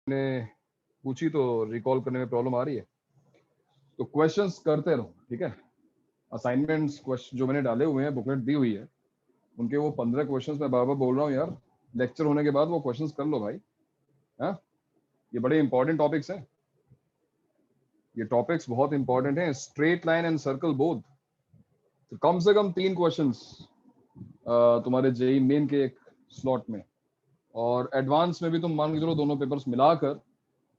मैंने पूछी तो रिकॉल करने में प्रॉब्लम आ रही है, तो क्वेश्चंस करते रहो, ठीक है। असाइनमेंट्स क्वेश्चन जो मैंने डाले हुए हैं, बुकलेट दी हुई है, उनके वो 15 क्वेश्चंस मैं बार बार बोल रहा हूँ यार, लेक्चर होने के बाद वो क्वेश्चंस कर लो भाई। हाँ, ये बड़े इंपॉर्टेंट टॉपिक्स हैं, ये टॉपिक्स बहुत इंपॉर्टेंट हैं। Straight line and circle both, तो कम से कम 3 क्वेश्चंस तुम्हारे जेई मेन के एक स्लॉट में, और एडवांस में भी तुम मान के चलो दोनों पेपर्स मिलाकर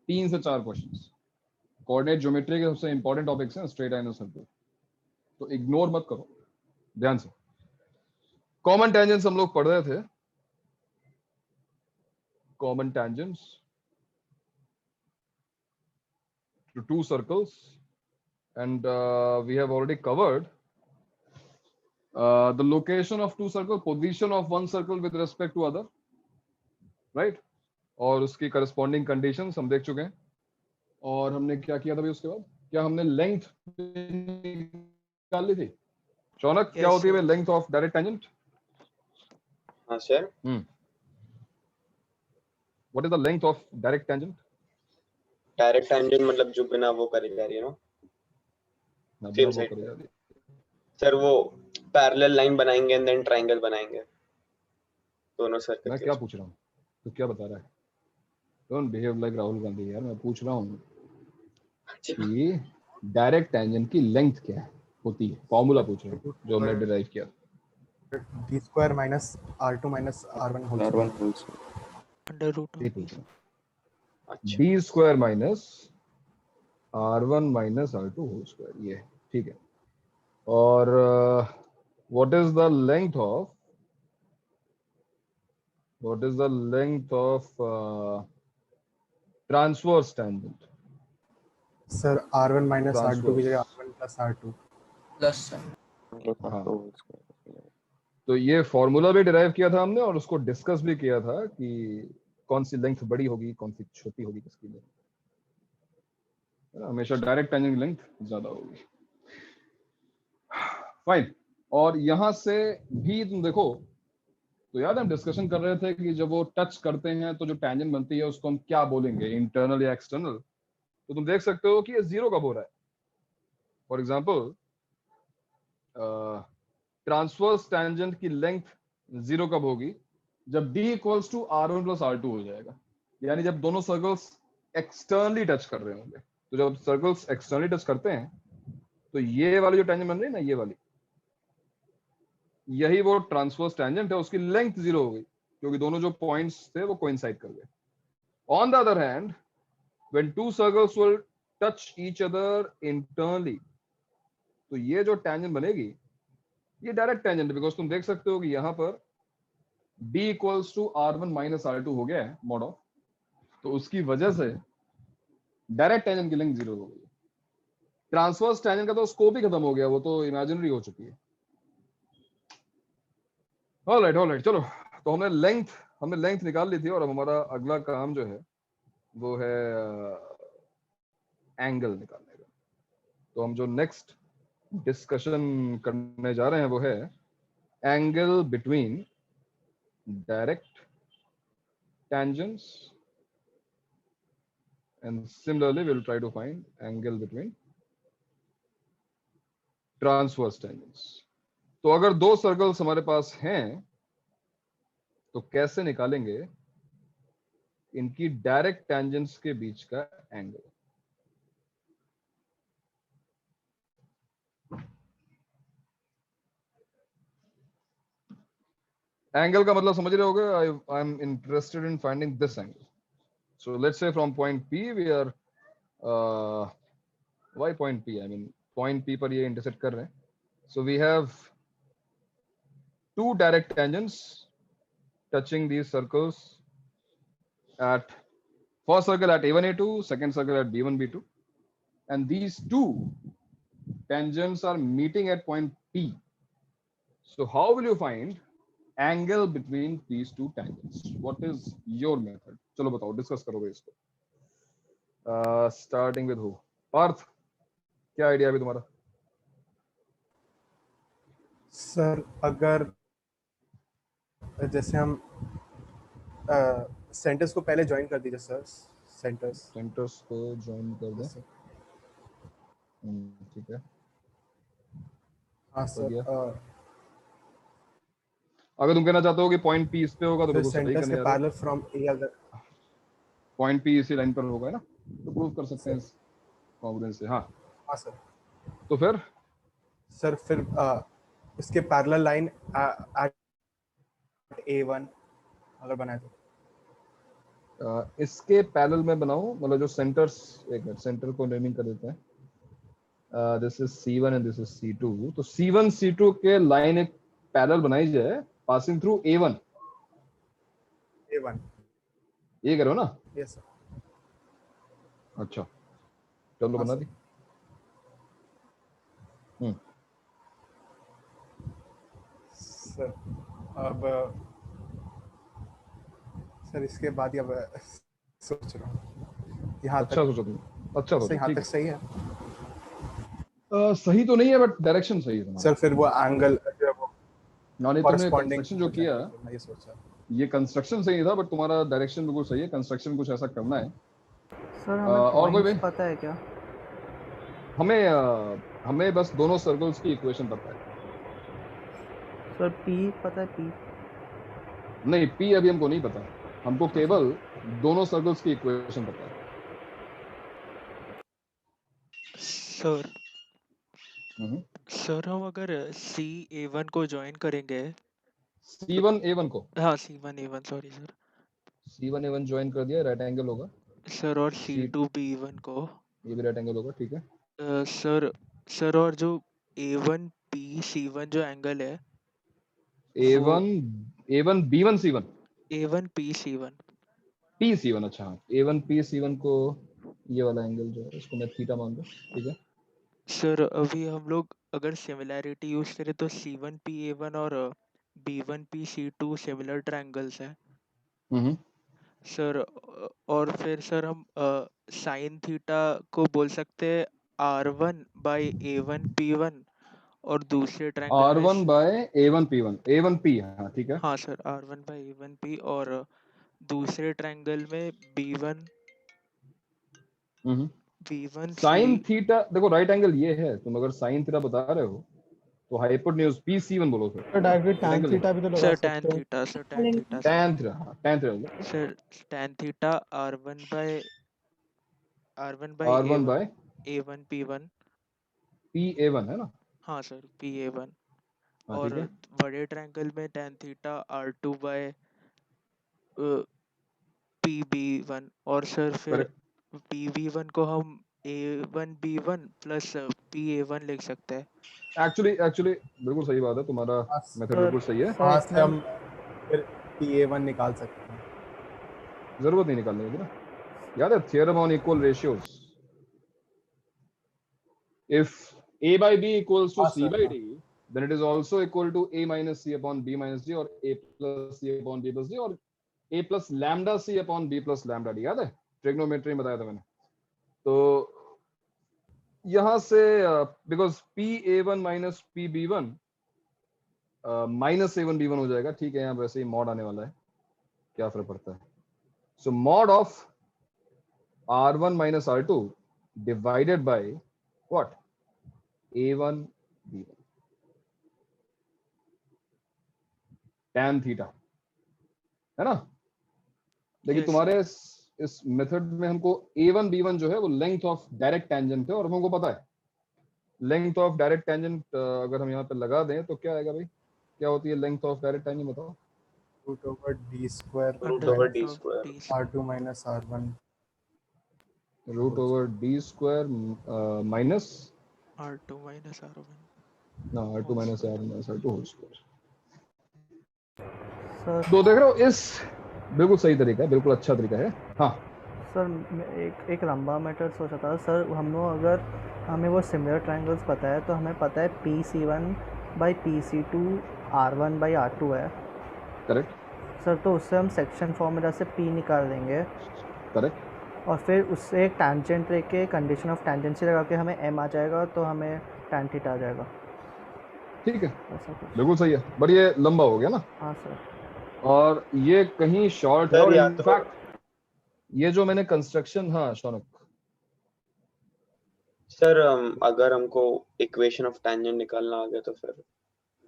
3 से 4 क्वेश्चंस। कोऑर्डिनेट ज्योमेट्री के सबसे इंपॉर्टेंट टॉपिक्स हैं स्ट्रेट लाइन और सर्कल, तो इग्नोर मत करो ध्यान से। कॉमन टेंजेंट्स हम लोग पढ़ रहे थे, common tangents to two circles, and we have already covered the location of two circles, position of one circle with respect to other, right? और उसकी corresponding conditions हम देख चुके हैं। और हमने क्या किया था भाई उसके बाद, क्या हमने लेंथ निकाल ली थी? शौनक, क्या होती है लेंथ ऑफ डायरेक्ट टेंजेंट? हाँ sir. What is the length of direct tangent? Direct tangent मतलब जो बिना वो करे जा रही है ना, सेम साइड पे। सर वो पैरेलल लाइन बनाएंगे एंड देन ट्रायंगल बनाएंगे दोनों सर्कल। मैं क्या पूछ रहा हूँ, तो क्या बता रहा है? Don't behave like Rahul Gandhi यार। मैं पूछ रहा हूँ कि डायरेक्ट टेंजेंट की लेंथ क्या है होती है, फॉर्मूला पूछ रहा हूँ जो हमने डिराइव किया। d square minus r2 minus r1 whole square under root d square minus r1 minus r2 whole square, ये ठीक है। और what is the length of transverse tangent? sir r1 minus r2 Transverse. की जगह r1 plus r2 plus हाँ, तो ये formula भी डिराइव किया था हमने, और उसको डिस्कस भी किया था कि कौन सी लेंथ बड़ी होगी, कौन सी छोटी होगी किसकी लेंथ। हमेशा डायरेक्ट टेंजेंट की लेंथ ज्यादा होगी। फाइन। और यहां से भी तुम देखो, तो याद हम डिस्कशन कर रहे थे कि जब वो टच करते हैं तो जो टेंजेंट बनती है उसको हम क्या बोलेंगे, इंटरनल या एक्सटर्नल। तो तुम देख सकते हो कि ये जीरो कब हो रहा है। फॉर एग्जाम्पल, ट्रांसवर्स टेंजेंट की लेंथ जीरो कब होगी? जब d equals to r1 plus r2 हो जाएगा, यानी जब दोनों सर्कल्स एक्सटर्नली टच कर रहे होंगे। तो जब सर्कल्स एक्सटर्नली टच करते हैं तो ये वाली जो टेंजेंट बन रही है ना, ये वाली, यही वो ट्रांसवर्स टेंजेंट है, उसकी लेंथ जीरो हो गई क्योंकि दोनों जो पॉइंट्स थे वो कोइंसाइड कर गए। On the other hand, when to circles will touch each other internally, तो ये जो टेंजेंट बनेगी ये डायरेक्ट टेंजेंट है, बिकॉज तुम देख सकते हो कि यहां पर d equals to r1 minus r2 हो गया है मॉड ऑफ, तो उसकी वजह से डायरेक्ट टेंजेंट की लेंथ जीरो हो गई। ट्रांसवर्स टेंजेंट का तो स्कोप ही खत्म हो गया, वो तो इमेजिनरी हो चुकी है। ऑलराइट, चलो, तो हमने लेंथ निकाल ली थी, और अब हमारा अगला काम जो है वो है एंगल निकालने का। तो हम जो नेक्स्ट डिस्कशन करने जा रहे हैं वो है angle between direct tangents, and similarly we'll try to find angle between transverse tangents. तो अगर दो सर्कल्स हमारे पास हैं तो कैसे निकालेंगे इनकी डायरेक्ट टेंजेंट्स के बीच का एंगल? एंगल का मतलब समझ रहे होगे। I am interested in finding this angle. So let's say from point P we are why point P? I mean point P पर ये intersect कर रहे हैं. So we have two direct tangents touching these circles at first circle at A1 A2, second circle at B1 B2, and these two tangents are meeting at point P. So how will you find angle between these two tangents? What is your method? चलो बताओ, discuss करोगे इसको। Starting with who? Partha, क्या idea है तुम्हारा? Sir अगर जैसे हम सेंटेंस को पहले ज्वाइन कर दीजिए सर, सेंटर्स सेंटर्स को ज्वाइन कर दें। ऐसे। ठीक है, हाँ हो सर गया। अगर तुम कहना चाहते हो कि पॉइंट पी इस पे होगा तो फिर बिल्कुल सही सेंटर्स करने के जा रहे हो। पैरेलल फ्रॉम ए अगर पॉइंट पी इसी लाइन पर होगा ना, तो प्रूव कर सकते हैं सर। इस कॉन्ग्रुएंस से। हाँ, हाँ सर। तो फिर सर फिर इसके पैरेलल लाइन एट A1 अगर बनाए तो इसके पैरेलल में बनाऊं, मतलब जो सेंटर्स, एक मिनट सेंटर को नेमिंग कर देते हैं। This is C1 and this is C2, तो C1 C2 के लाइन एक पैरेलल बनाई जाए पासिंग थ्रू A1, A1 ये करो ना। Yes sir. अच्छा, चलो हाँ बना सर। दी। हम्म, सर अब सर इसके बाद अब सोच रहा हूँ यहाँ अच्छा तक। सोचो तुम, अच्छा सर सोचो, यहाँ ठीक तक है। सही है सही तो नहीं है बट डायरेक्शन सही है तुम्हारा। सर। फिर वो एंगल जो है वो नहीं, तुमने कॉरेस्पॉन्डिंग कंस्ट्रक्शन जो हो किया, जाएंगे, फिर मैं ये सोचा। ये कंस्ट्रक्शन सही था, बट तुम्हारा डायरेक्शन बिल्कुल सही है। कंस्ट्रक्शन कुछ ऐसा करना है। सर हमें और कोई पॉइंट्स भी, पता है क्या? हमें बस दोनों सर्कल्स की इक्वेशन पता है। सर पी पता है पी? नहीं, पी अभी हमको नहीं पता, हमको केवल दोनों सर्कल्स की इक्वेशन पता है। सर हम्म। सर हम अगर सी A1 को ज्वाइन करेंगे तो C1 A1 को, हाँ C1 A1 sorry sir. C1 A1 join कर दिया, राइट एंगल होगा। सर और C C2 B1 को ये भी राइट एंगल होगा, ठीक है। सर सर और जो A1 P C1 जो एंगल है वो A1 A1 B1 C1 A1 P C1। P C1, अच्छा हाँ, A1 P C1 को, ये वाला एंगल जो है इसको मैं थीटा मान लूं, ठीक है। सर अभी हम लोग अगर सिमिलैरिटी यूज करें तो C1 P A1 और B1 P C2 similar triangles हैं हम्म। सर। और फिर सर हम साइन थीटा को बोल सकते हैं R1 बाई A1 P1 और दूसरे ट्रायंगल में R1 by A1 P1 A1 P, हाँ ठीक है। हाँ sir R1 by A1 P और दूसरे ट्रायंगल में B1 B1 C। Sine theta देखो, राइट एंगल ये है, तुम अगर साइन थीटा बता रहे हो तो हाइपोटेन्यूज पी C1 बोलो फिर। तो directly write tan angle theta भी तो लगा सर सकते हो। Tan theta sir tan theta, हाँ tan theta sir tan theta R1 by R1 by A1 P1। P A1 है ना। हाँ सर P A1 हाँ और ठीक है, बड़े ट्रायंगल में tan theta R2 bye PB1 और सर फिर करेक्ट। PB1 को हम A1 B1 प्लस PA1 लिख सकते हैं। एक्चुअली बिल्कुल सही बात है, तुम्हारा हाँ मेथड सर बिल्कुल सही है। सर हाँ से इसमें हम फिर PA1 निकाल सकते हैं। जरूरत नहीं निकालने की ना, याद है theorem on equal ratios. If A by B equals to हाँ C सर। by हाँ D, then it is also equal to A minus C upon B minus D, और A plus C upon B plus D, और A plus lambda C upon B plus lambda D। याद है, trigonometry में बताया था मैंने। तो यहां से because P A1 minus P B1 minus A1 B1 हो जाएगा, ठीक है। यहाँ वैसे ही मॉड आने वाला है, क्या फर्क पड़ता है। So mod of R1 minus R2 divided by what, A1 B1 tan theta, है ना। लेकिन यस तुम्हारे इस मेथड में हमको A1 B1 जो है वो लेंथ ऑफ डायरेक्ट टेंजेंट है, और हमको पता है लेंथ ऑफ डायरेक्ट टेंजेंट अगर हम यहाँ पे लगा दें तो क्या आएगा भाई, क्या होती है लेंथ ऑफ डायरेक्ट टेंजेंट, बताओ। Root over D square root under over root D of square. D R2 minus R1 root over D square minus R2 minus R1 R2 minus R2 whole square. Sir तो देख रहे हो, इस बिल्कुल सही तरीका है, बिल्कुल अच्छा तरीका है। हाँ सर मैं एक लंबा मैटर सोचा था सर। हम लोग अगर हमें वो सिमिलर ट्रायंगल्स पता है तो हमें पता है PC1 by PC2 R1 by R2 है करेक्ट सर। तो उससे हम सेक्शन फॉर्मूला से P निकाल देंगे करेक्ट। और फिर उससे एक टैंजेंट लेके कंडीशन ऑफ टैंजेंसी लगा के हमें M आ जाएगा, तो हमें टैन थीटा आ जाएगा। ठीक है, ऐसा कुछ। बिल्कुल सही है, बट ये लंबा हो गया ना, हाँ सर। और ये कहीं शॉर्ट है, सर और या तो इनफैक्ट ये जो मैंने कंस्ट्रक्शन, हाँ शौनक, सर अगर हमको इक्वेशन ऑफ टेंजेंट निकालना आ गया तो फिर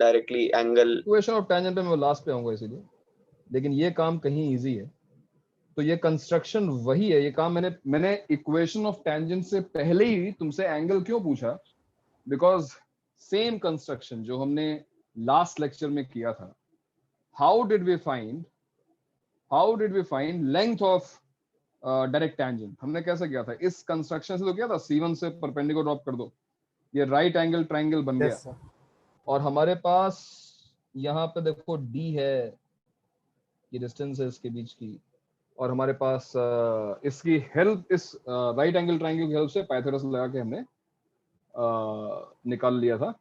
directly angle. Equation of tangent पे मैं लास्ट पे आऊंगा इसीलिए, लेकिन ये काम कहीं इजी है। तो ये कंस्ट्रक्शन वही है, ये काम मैंने इक्वेशन ऑफ टेंजेंट से पहले ही तुमसे एंगल क्यों पूछा, बिकॉज सेम कंस्ट्रक्शन जो हमने लास्ट लेक्चर में किया था, how did we find length of direct tangent, हमने कैसे किया था, इस कंस्ट्रक्शन से तो किया था, C1 से परपेंडिकुलर ड्रॉप कर दो, ये राइट एंगल ट्राइंगल बन गया। Yes sir. और हमारे पास यहाँ पे देखो D है, ये डिस्टेंस है इसके बीच की, और हमारे पास इसकी हेल्प, इस राइट एंगल ट्राइंगल की हेल्प से पाइथागोरस लगा के हमने निकाल लिया था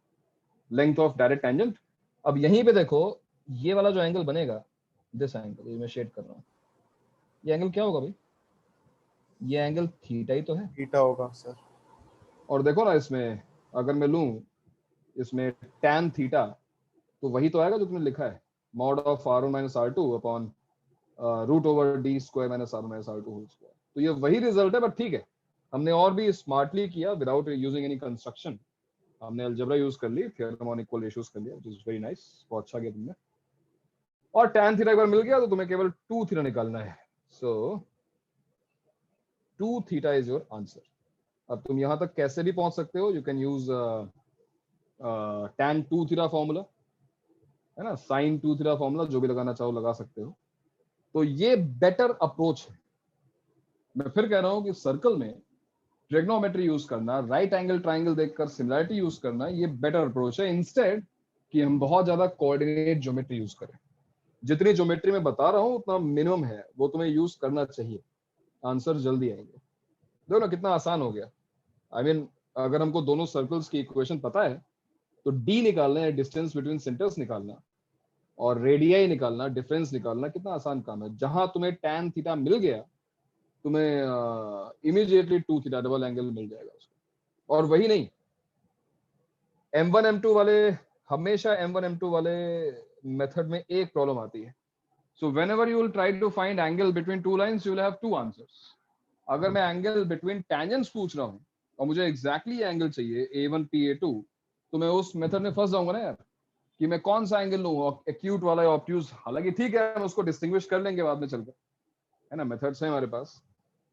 लेंथ ऑफ डायरेक्ट टेंजेंट। अब यहीं पे देखो, ये वाला जो एंगल बनेगा, दिस एंगल, ये मैं शेड कर रहा हूँ, ये एंगल क्या होगा भाई, ये एंगल थीटा ही तो है। थीटा होगा सर। और देखो ना इसमें, अगर मैं लूं इसमें tan थीटा, तो वही तो आएगा जो तुमने लिखा है, mod of r1 minus r2 upon root over d square minus r1 minus r2 whole square. तो ये वही रिजल्ट है, बट ठीक है, हमने और भी स्मार्टली किया विदाउट यूजिंग एनी कंस्ट्रक्शन। हमने अलजेब्रा यूज कर ली, थ्योरम ऑन इक्वल रेशियोज कर लिया, व्हिच इज वेरी नाइस, बहुत अच्छा किया तुमने। और tan थीटा एक बार मिल गया तो तुम्हें केवल 2 थीटा निकालना है। सो 2 थीटा इज योर आंसर। अब तुम यहां तक कैसे भी पहुंच सकते हो, you can use tan 2 theta formula, है ना, sin 2 थीटा फॉर्मूला, जो भी लगाना चाहो लगा सकते हो। तो ये बेटर अप्रोच है। मैं फिर कह रहा हूं कि सर्कल में ट्रिग्नोमेट्री यूज करना, राइट एंगल ट्राइंगल देखकर सिमिलरिटी यूज करना, ये बेटर अप्रोच है, इंस्टेड कि हम बहुत ज्यादा कोऑर्डिनेट ज्योमेट्री यूज करें। जितनी ज्योमेट्री मैं बता रहा हूं उतना मिनिमम है, वो तुम्हें यूज करना चाहिए, आंसर जल्दी आएंगे। देखो ना कितना आसान हो गया। आई मीन अगर हमको दोनों सर्कल्स की इक्वेशन पता है, तो डी निकालना है, डिस्टेंस बिटवीन सेंटर्स निकालना, और रेडियाई निकालना, डिफरेंस निकालना, कितना आसान काम है। जहां तुम्हें tan थीटा मिल गया, तुम्हें इमीडिएटली 2 थीटा डबल एंगल मिल जाएगा उसको। और वही नहीं, M1 M2 वाले, हमेशा M1 M2 वाले मेथड में एक प्रॉब्लम आती है। सो whenever you will try to find angle between two lines, you will have two answers. अगर मैं एंगल बिटवीन टेंजेंट्स पूछ रहा हूँ और मुझे एग्जैक्टली एंगल चाहिए A1 PA2, तो मैं उस मेथड में फंस जाऊंगा ना यार, कि मैं कौन सा एंगल लूं, एक्यूट वाला या ऑब्ट्यूज। हालांकि ठीक है, हम उसको डिस्टिंग्विश कर लेंगे बाद में चलकर, है ना, मेथड्स हैं हमारे पास,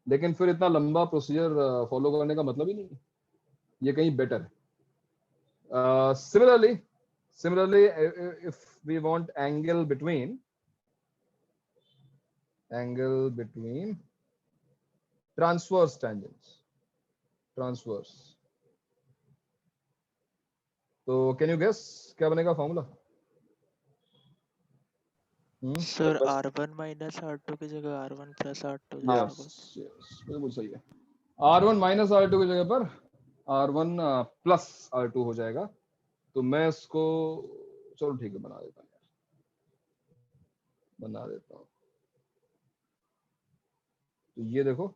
लेकिन फिर इतना लंबा प्रोसीजर फॉलो करने का मतलब ही नहीं है, ये कहीं बेटर है। Similarly if we want angle between transverse tangents, transverse, तो कैन यू गेस क्या बनेगा formula? Sir R1 minus R2 की जगह R1 प्लस R2 जैसा यस कुछ। यस, बिल्कुल सही है। R1 माइनस R2 की जगह पर R1 प्लस R2 हो जाएगा। तो मैं इसको, चलो ठीक है, बना देता हूँ यार, बना देता हूँ। तो ये देखो,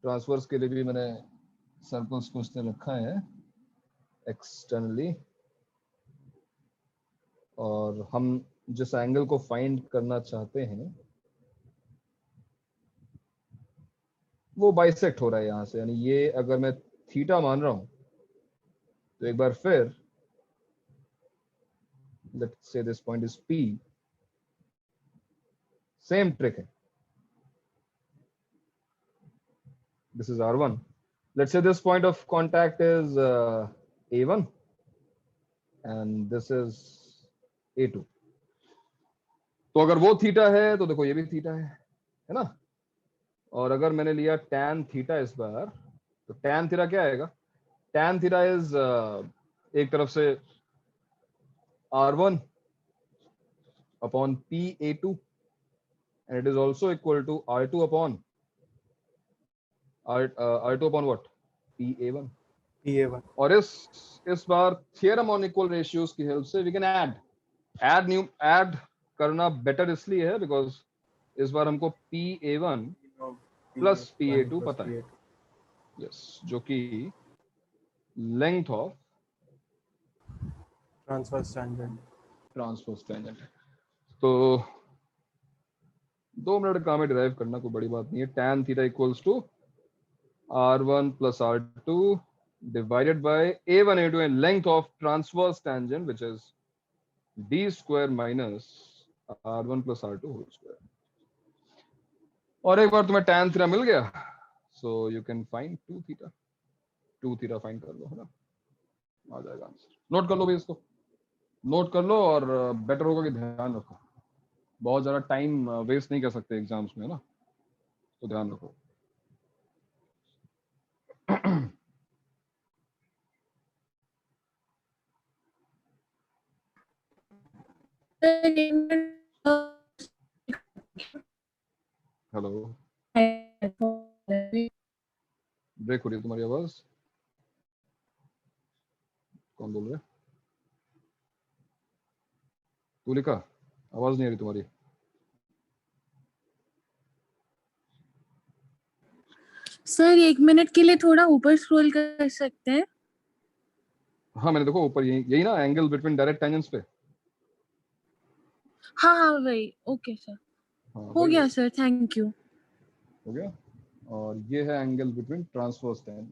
ट्रांसवर्स के लिए भी मैंने सर्कल्स को इसने रखा है एक्सटर्नली, और हम जिस एंगल को फाइंड करना चाहते हैं वो बाइसेक्ट हो रहा है यहाँ से, यानी ये अगर मैं थीटा मान रहा हूँ, तो एक बार फिर let's say this point is P, same trick है, this is R1, let's say this point of contact is A1 and this is A2। तो अगर वो थीटा है तो देखो ये भी थीटा है ना। और अगर मैंने लिया tan थीटा इस बार, तो tan थीटा क्या आएगा, tan थीटा इज एक तरफ से R1 upon PA2 and it is also equal to R2 upon R2 upon what, PA1। PA1। और इस बार थियरम ऑन इक्वल रेशियोज की हेल्प से वी कैन ऐड करना बेटर इसलिए है बिकॉज इस बार हमको PA1 प्लस PA2 पता है, यस, जो कि लेंथ ऑफ ट्रांसवर्स टेंजेंट है। तो 2 मिनट काम है डिराइव करना, कोई बड़ी बात नहीं है। tan theta equals to r1 plus r2 divided by a1 a2 and length of transverse tangent which is d square minus r1 plus r2 whole square। और एक बार तुम्हें tan थीटा मिल गया, so you can find 2 theta. 2 theta find कर लो, है ना, आ जाएगा answer. Note कर लो भाई, इसको नोट कर लो, और बेटर होगा कि ध्यान रखो, बहुत ज्यादा टाइम वेस्ट नहीं कर सकते एग्जाम्स में, ना, तो ध्यान रखो। हेलो, ब्रेक हो रही है तुम्हारी आवाज, कौन बोल रहे हैं? तुलिका, आवाज नहीं आ रही तुम्हारी। सर 1 मिनट के लिए थोड़ा ऊपर स्क्रॉल कर सकते हैं? हाँ मैंने देखो ऊपर यही ना, एंगल बिटवीन डायरेक्ट टेंजेंट्स पे। हाँ वही। ओके सर, हाँ हो वही गया है। Sir, thank you. हो गया। और ये है एंगल बिटवीन ट्रांसवर्स टेंजेंट।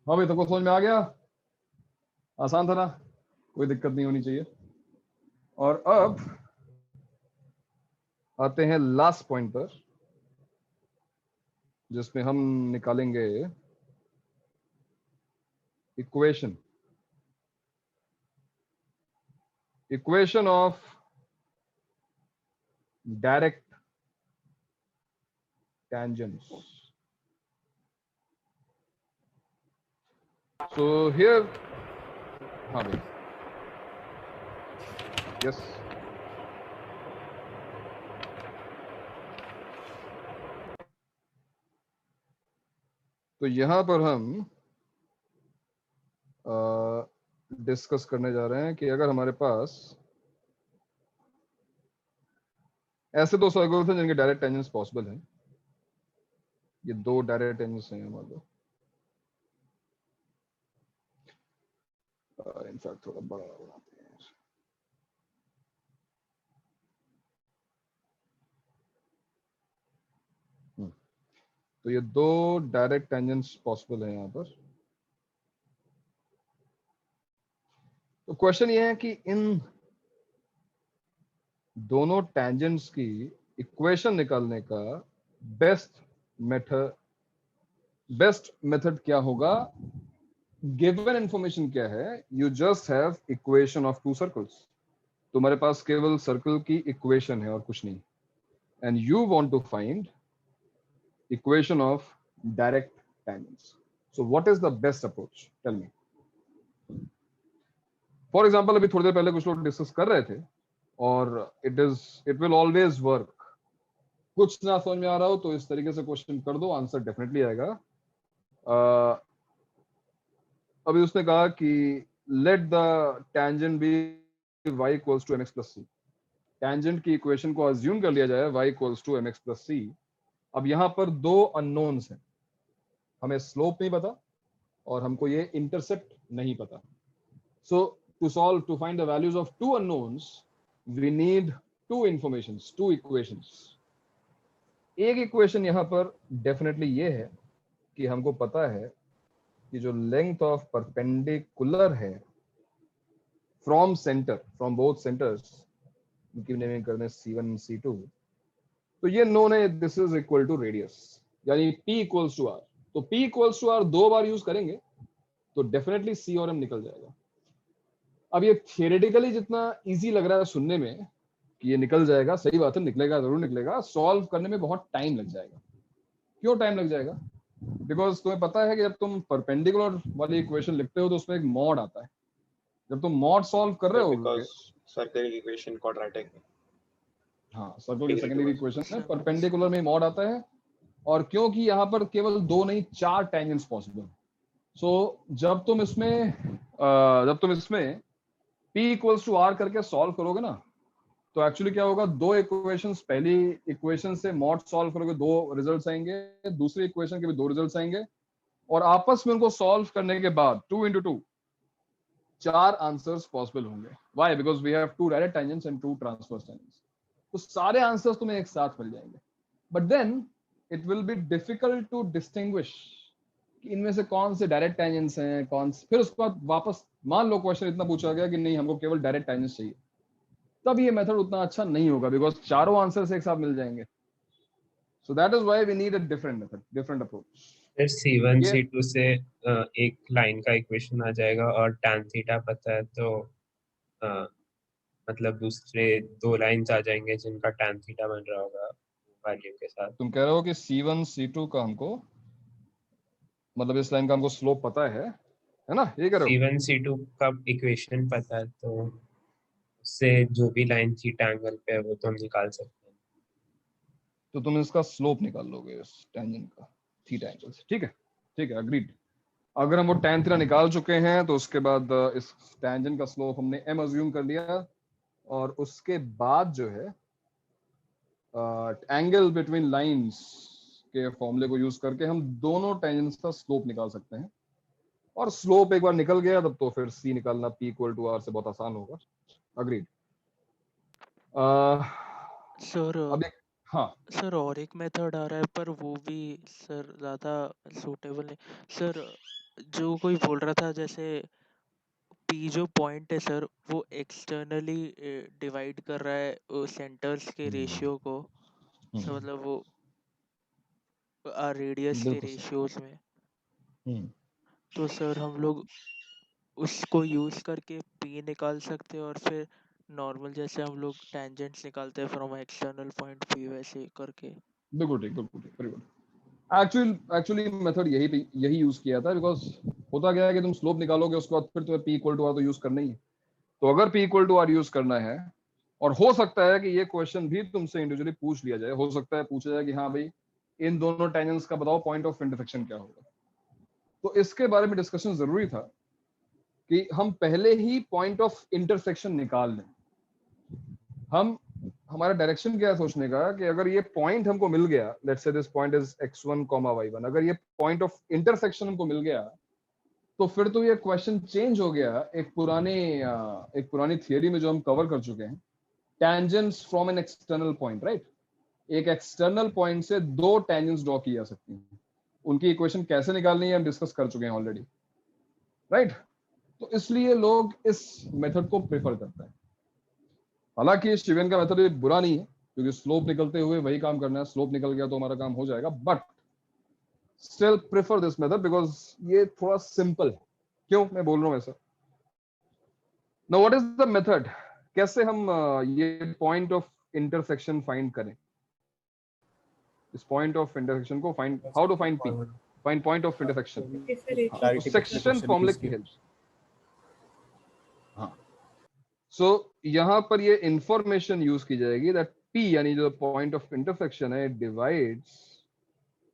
हाँ भाई, तो समझ में आ गया? आसान था ना, कोई दिक्कत नहीं होनी चाहिए। और अब आते हैं लास्ट पॉइंट पर, जिसमें हम निकालेंगे equation of direct tangents। So here, हाँ भाई, yes, तो यहां पर हम डिस्कस करने जा रहे हैं कि अगर हमारे पास ऐसे दो सर्कल्स हैं जिनके डायरेक्ट टेंजेंट्स पॉसिबल हैं, ये 2 डायरेक्ट टेंजेंट्स हैं मान लो, इनफैक्ट थोड़ा बड़ा बनाते हैं। तो ये 2 डायरेक्ट टेंजेंट्स पॉसिबल हैं यहाँ पर। तो क्वेश्चन ये है कि इन दोनों टेंजेंट्स की इक्वेशन निकालने का बेस्ट मेथड क्या होगा। गिवन इंफॉर्मेशन क्या है, you just have equation of 2 circles. तुम्हारे पास केवल सर्कल की इक्वेशन है और कुछ नहीं, and you want to find equation of direct tangents. So what is the best approach, tell me. For example अभी थोड़ी देर पहले कुछ लोग डिस्कस कर रहे थे, और इट विल ऑलवेज वर्क। कुछ ना समझ में आ रहा हो तो इस तरीके से क्वेश्चन कर दो, आंसर डेफिनेटली आएगा। अभी उसने कहा कि let the tangent be y equals to mx plus c। Tangent की इक्वेशन को अज्यूम कर लिया जाए y equals to mx plus c। अब यहां पर 2 अननोन्स हैं, हमें स्लोप नहीं पता और हमको ये इंटरसेप्ट नहीं पता। So to find the values of 2 unknowns we need 2 informations, 2 equations. एक इक्वेशन यहां पर डेफिनेटली ये है कि हमको पता है कि जो लेंथ ऑफ परपेंडिकुलर है फ्रॉम बोथ सेंटर्स, इनकी नेमिंग करने C1 C2, तो ये नोन है, this is equal to radius, यानी P इक्वल्स टू R। तो P इक्वल्स टू R 2 बार यूज करेंगे तो डेफिनेटली C और M निकल जाएगा। अब ये थियोरेटिकली जितना इजी लग रहा है सुनने में कि ये निकल जाएगा, सही बात है, निकलेगा, जरूर निकलेगा, सॉल्व करने में बहुत टाइम लग जाएगा। क्यों टाइम लग जाएगा? बिकॉज तुम्हें पता है कि जब तुम परपेंडिकुलर वाली इक्वेशन लिखते हो तो उसमें एक मॉड आता है। जब तुम मॉड सॉल्व कर रहे हो, सर्कल की इक्वेशन क्वाड्रेटिक, हाँ सर्कल की सेकेंडरी इक्वेशन में परपेंडिकुलर में मॉड आता है। और क्योंकि यहाँ पर केवल 2 नहीं 4 टेंजेंट्स पॉसिबल, सो जब तुम इसमें P इक्वल्स टू R करके सॉल्व करोगे ना, तो एक्चुअली क्या होगा, 2 इक्वेशंस, पहली इक्वेशन से मॉड सॉल्व करोगे 2 रिजल्ट्स आएंगे, दूसरी इक्वेशन के भी 2 रिजल्ट्स आएंगे, और आपस में उनको सॉल्व करने के बाद 2 into 2 4 आंसर्स पॉसिबल होंगे। Why? Because we have 2 direct tangents and 2 transverse tangents. तो सारे आंसर्स तुम्हें एक साथ मिल जाएंगे, but then it will be difficult to distinguish कि इनमें से कौन से डायरेक्ट टेंजेंट्स हैं, कौन से, फिर उसके बाद वापस मान लो क्वेश्चन इतना पूछा गया कि नहीं हमको केवल डायरेक्ट टेंजेंट्स चाहिए, तब ये मेथड उतना अच्छा नहीं होगा बिकॉज चारों आंसर्स एक साथ मिल जाएंगे. So that is why we need a different method, different approach. फिर C1 ये C2 से एक लाइन का इक्वेशन आ जाएगा और tan थीटा पता है तो अ, मतलब दूसरे दो लाइंस आ जाएंगे जिनका tan थीटा बन रहा होगा वैल्यू के साथ. तुम कह रहे हो कि C1 C2 का हमको मतलब इस लाइन का हमको स्लोप पता है ना, ये कह रहे हो? C1 C2 का इक्वेशन पता है तो उससे जो भी लाइन थीटा एंगल पे है वो तो हम निकाल सकते हैं. तो तुम इसका स्लोप निकाल लोगे इस टेंजेंट का थीटा एंगल से. ठीक है, ठीक है, अग्रीड. अगर हम वो tan थीटा निकाल चुके हैं तो उसके बाद इस टेंजेंट का स्लोप हमने m अज्यूम कर लिया और उसके बाद जो है एंगल बिटवीन लाइंस के फॉर्मूले को यूज करके हम दोनों टेंजेंट्स का स्लोप निकाल सकते हैं. और स्लोप एक बार निकल गया तब तो फिर c निकालना p इक्वल टू r से बहुत आसान होगा. अग्रीड. सर अब एक, हाँ सर और एक मेथड आ रहा है पर वो भी सर ज़्यादा सूटेबल नहीं सर. जो कोई बोल रहा था जैसे पी जो पॉइंट है सर वो एक्सटर्नली डिवाइड कर रहा है सेंटर्स के रेशियो को. सर मतलब वो रेडियस के बिल्कुल सर. रेशियोज में. तो सर हम लोग उसको यूज करके पी निकाल सकते हैं और फिर नॉर्मल जैसे हम लोग टेंजेंट्स निकालते हैं फ्रॉम एक्सटर्नल पॉइंट पी वैसे करके. बिल्कुल ठीक, बिल्कुल ठीक, वेरी गुड. एक्चुअली मेथड यही यूज किया था बिकॉज होता क्या है कि तुम स्लोप निकालोगे उसके बाद फिर तुम्हें p इक्वल टू r तो यूज करना ही है. तो अगर p equal to r use करना है और हो सकता है कि ये क्वेश्चन भी तुमसे इंडिविजुअली पूछ लिया जाए, हो सकता है पूछा जाए कि हाँ भाई इन दोनों टेंजेंट्स का बताओ पॉइंट ऑफ इंटरसेक्शन क्या होगा, तो इसके बारे में डिस्कशन जरूरी था कि हम पहले ही पॉइंट ऑफ इंटरसेक्शन निकाल लें. हम हमारा डायरेक्शन क्या है सोचने का कि अगर ये पॉइंट हमको मिल गया, let's say this point is x1, y1, अगर ये पॉइंट ऑफ इंटरसेक्शन हमको मिल गया तो फिर तो ये क्वेश्चन चेंज हो गया एक पुरानी थियरी में जो हम कवर कर चुके हैं, tangents from an external point, right. एक एक्सटर्नल पॉइंट से दो टेंजेंट्स ड्रॉ की जा सकती हैं. उनकी इक्वेशन कैसे निकालनी है हम डिस्कस कर चुके हैं ऑलरेडी, राइट. तो इसलिए लोग इस मेथड को प्रेफर करते हैं. हालांकि शिवेन का मेथड बुरा नहीं है क्योंकि स्लोप निकलते हुए वही काम करना है, स्लोप निकल गया तो हमारा काम हो जाएगा, but still prefer this method because ये थोड़ा सिंपल है. क्यों मैं बोल रहा हूं ऐसा? Now what is the method, कैसे हम ये पॉइंट ऑफ इंटरसेक्शन फाइंड करें, इस पॉइंट ऑफ इंटरसेक्शन को find, how to find p, find point of intersection. तो सेक्शन फॉर्मूले की हेल्प. हाँ, सो यहां पर ये इंफॉर्मेशन यूज की जाएगी दैट p यानी जो पॉइंट ऑफ इंटरसेक्शन है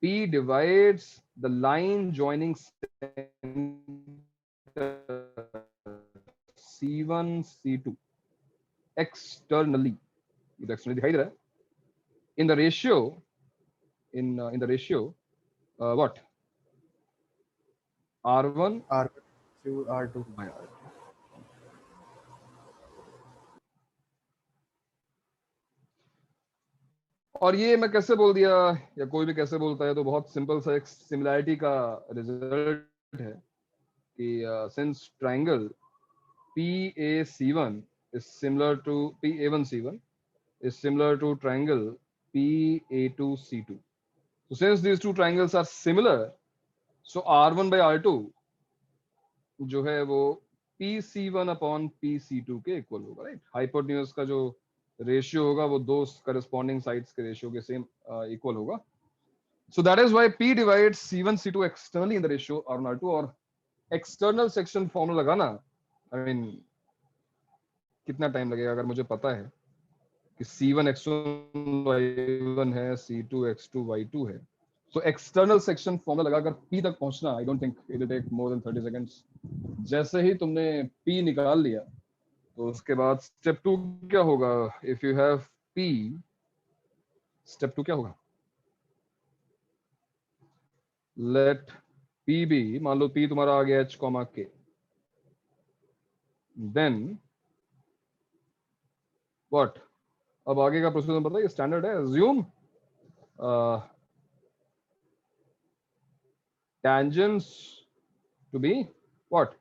p divides the line joining C1 C2 externally. ये तो externally दिखाई दे रहा है. In the ratio what R1 to R2 by R2. और ये मैं कैसे बोल दिया या कोई भी कैसे बोलता है तो बहुत सिंपल सा एक सिमिलैरिटी का रिजल्ट है कि since triangle PAC1 is similar to PA1C1 is similar to triangle PA2C2. So since these two triangles are similar, so R1 by R2 जो है वो PC1 upon PC2 के इक्वल होगा, राइट. हाइपोटेन्यूज का जो रेशियो होगा वो दो करस्पॉन्डिंग साइड्स के रेशियो के सेम इक्वल होगा. So that is why P divides C1 C2 externally in the ratio R1 R2. और एक्सटर्नल सेक्शन फॉर्मूला लगाना, आई मीन कितना टाइम लगेगा अगर मुझे पता है कि C1 X1 Y1 है, C2 X2 Y2 है, तो एक्सटर्नल सेक्शन फॉर्मूला लगाकर P तक पहुंचना I don't think it will take more than 30 seconds. जैसे ही तुमने P निकाल लिया तो उसके बाद स्टेप 2 क्या होगा, if you have P, step 2 क्या होगा, लेट P बी, मान लो P तुम्हारा आ गया H, K, देन व्हाट अब आगे का प्रोसीजर बताइए, स्टैंडर्ड है। Assume tangents to be what?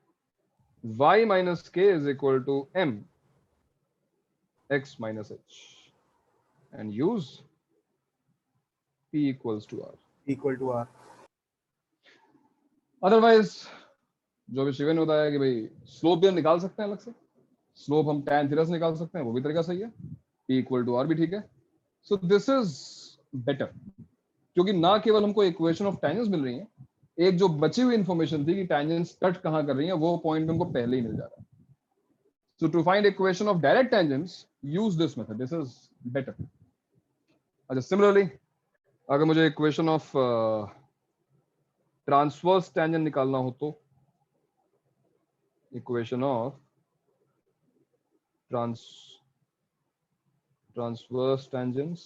Y minus k is equal to m x minus h and use p equals to r. Equal to R. Otherwise जो भी शिवन ने बताया कि भाई स्लोप भी हम निकाल सकते हैं अलग से, स्लोप हम tan थीटा से निकाल सकते हैं, वो भी तरीका सही है। p इक्वल टू r भी ठीक है। सो दिस इज बेटर, क्योंकि ना केवल हमको इक्वेशन ऑफ टेंजेंट्स मिल रही है, एक जो बची हुई इंफॉर्मेशन थी कि टेंजेंट्स कट कहां कर रही है, वो पॉइंट भी हमको पहले ही मिल जा रहा है। So to find equation of direct tangents use this method, this is better. अच्छा, सिमिलरली अगर मुझे इक्वेशन ऑफ ट्रांसवर्स टेंजेंट निकालना हो तो equation of transverse tangents,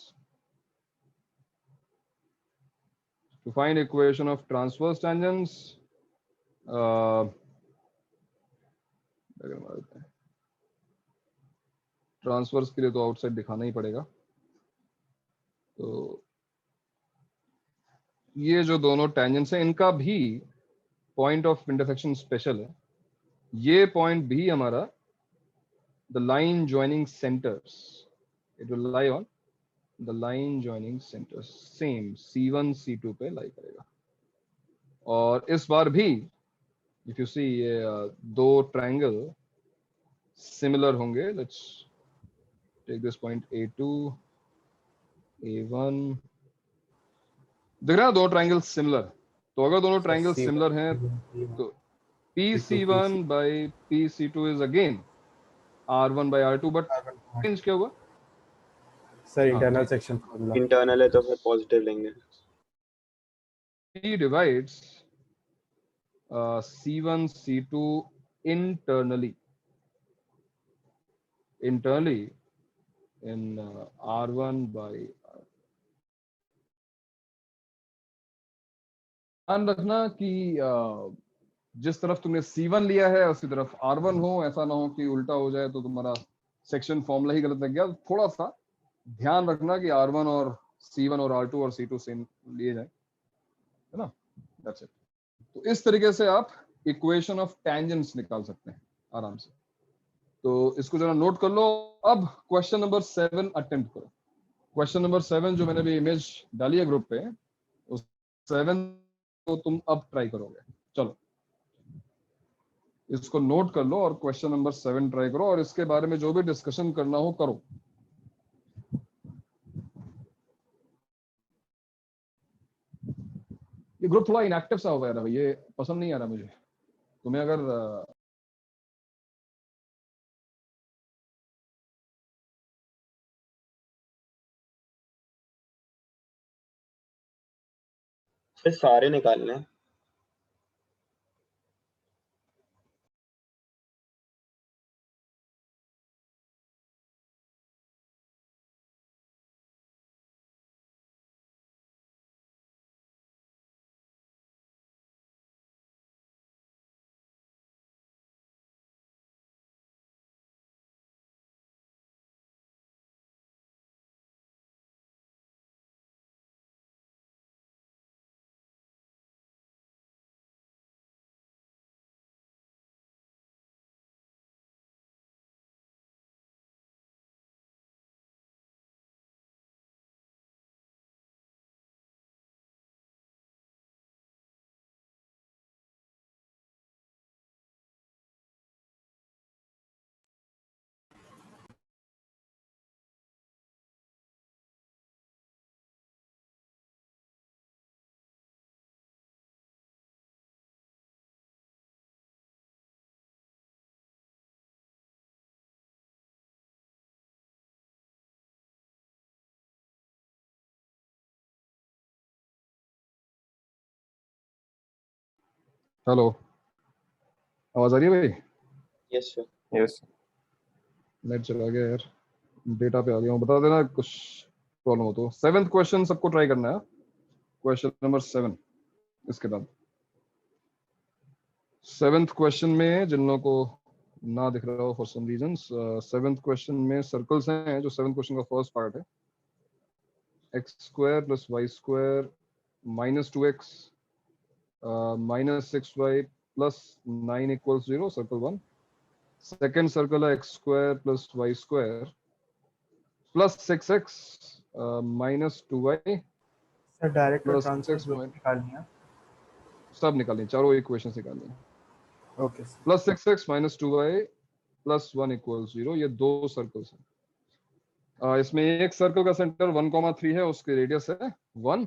to find equation of transverse tangents, transverse के लिए तो आउटसाइड दिखाना ही पड़ेगा। तो ये जो दोनों टेंजेंट्स हैं इनका भी पॉइंट ऑफ इंटरसेक्शन स्पेशल है। ये पॉइंट भी हमारा the line joining centres, it will lie on the line joining centres, same C1 C2 पे लाई करेगा। और इस बार भी इफ यू सी ये दो ट्रायंगल सिमिलर होंगे। Let's take this point A2 A1, दिख रहा है दो ट्रायंगल सिमिलर। तो अगर दोनों ट्रायंगल सिमिलर हैं तो PC1 by PC2 is again R1 by R2, but change क्या हुआ sir? Internal section formula. Internal है तो फिर पॉजिटिव लेंगे। P divides C1 C2 internally in R1 by R. ध्यान रखना कि जिस तरफ तुमने C1 लिया है उसी तरफ R1 हो, ऐसा ना हो कि उल्टा हो जाए तो तुम्हारा सेक्शन फॉर्मूला ही गलत लग गया। थोड़ा सा ध्यान रखना कि R1 और C1 और R2 और C2 सेम लिए जाए, है ना। That's it. तो इस तरीके से आप इक्वेशन ऑफ टेंजेंट्स निकाल सकते हैं आराम से। तो इसको जरा नोट कर लो। अब क्वेश्चन नंबर 7 अटेम्प्ट करो। क्वेश्चन नंबर 7 जो मैंने भी इमेज डाली है ग्रुप पे, उस 7 को तुम अब ट्राई करोगे। चलो इसको नोट कर लो और क्वेश्चन नंबर 7 ट्राई करो, और इसके बारे में जो भी डिस्कशन करना हो करो। ये ग्रुप थोड़ा इनएक्टिव सा हो गया था भाई, ये पसंद नहीं आ रहा मुझे। तुम्हें अगर फिर सारे निकालने हैं। हेलो, आवाज आ रही है भाई? Yes sir. यस नेट चला गया यार, डेटा पे आ गया हूँ। बता देना कुछ प्रॉब्लम हो तो। 7th क्वेश्चन सबको ट्राई करना है, क्वेश्चन नंबर 7। इसके बाद 7th क्वेश्चन में जिन लोगों को ना दिख रहा हो for some reasons. 7th question में सर्कल्स हैं, जो 7th क्वेश्चन का फर्स्ट पार्ट है, x square plus y square minus 2x minus 6y plus 9 equals 0, circle 1। Second circle है x square plus y square plus 6x minus 2y sir direct plus transfer 6 निकालनी है। सब निकालिए, चारों equations निकालिए। Okay sir. Plus 6x minus 2y plus 1 equals 0, ये दो circles हैं। इसमें एक सर्कल का सेंटर 1,3 है, उसकी रेडियस है 1।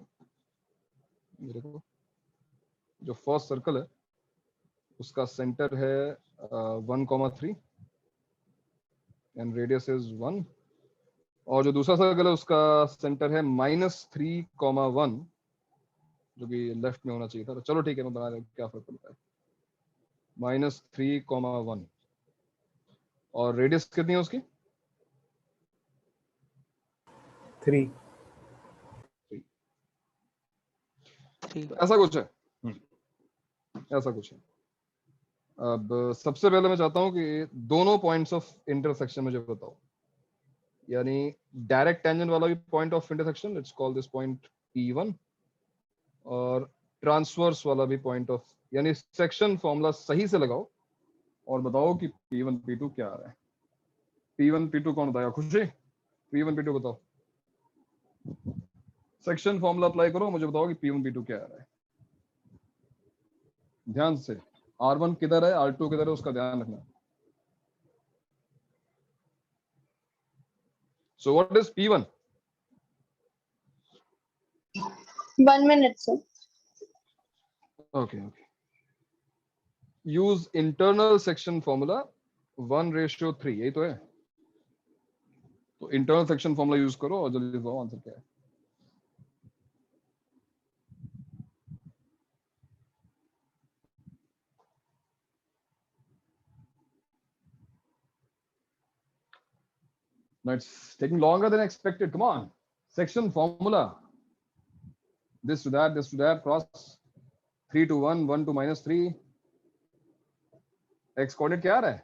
देखो जो फर्स्ट सर्कल है उसका सेंटर है 1,3 एंड रेडियस इज 1, और जो दूसरा सर्कल है उसका सेंटर है -3,1, जो कि लेफ्ट में होना चाहिए था। तो चलो ठीक है, मैं बना रहा हूँ, क्या फर्क पड़ता है। -3,1 और रेडियस कितनी है उसकी? 3। तो ऐसा कुछ है, ऐसा कुछ है। अब सबसे पहले मैं चाहता हूं कि दोनों पॉइंट्स ऑफ इंटरसेक्शन मुझे बताओ, यानी डायरेक्ट टेंजेंट वाला भी point of intersection, let's call this point P1, और ट्रांसवर्स वाला भी पॉइंट ऑफ, यानी सेक्शन फॉर्मूला सही से लगाओ और बताओ कि P1 P2 क्या आ रहा है। P1 P2 कौन बताएगा? खुशी, P1 P2 बताओ। सेक्शन फॉर्मूला अप्लाई करो, मुझे बताओ कि P1 P2 क्या आ रहा है। ध्यान से, R1 किधर है, R2 किधर है, उसका ध्यान रखना। So what is P1? 1 minute, sir. Okay. Use internal section formula 1:3, यही तो है। तो इंटरनल सेक्शन फॉर्मूला यूज करो और जल्दी बताओ आंसर क्या है। No, it's taking longer than expected. Come on. Section formula. This to that, cross 3 to 1, 1 to -3. X coordinate क्या आ रहा है?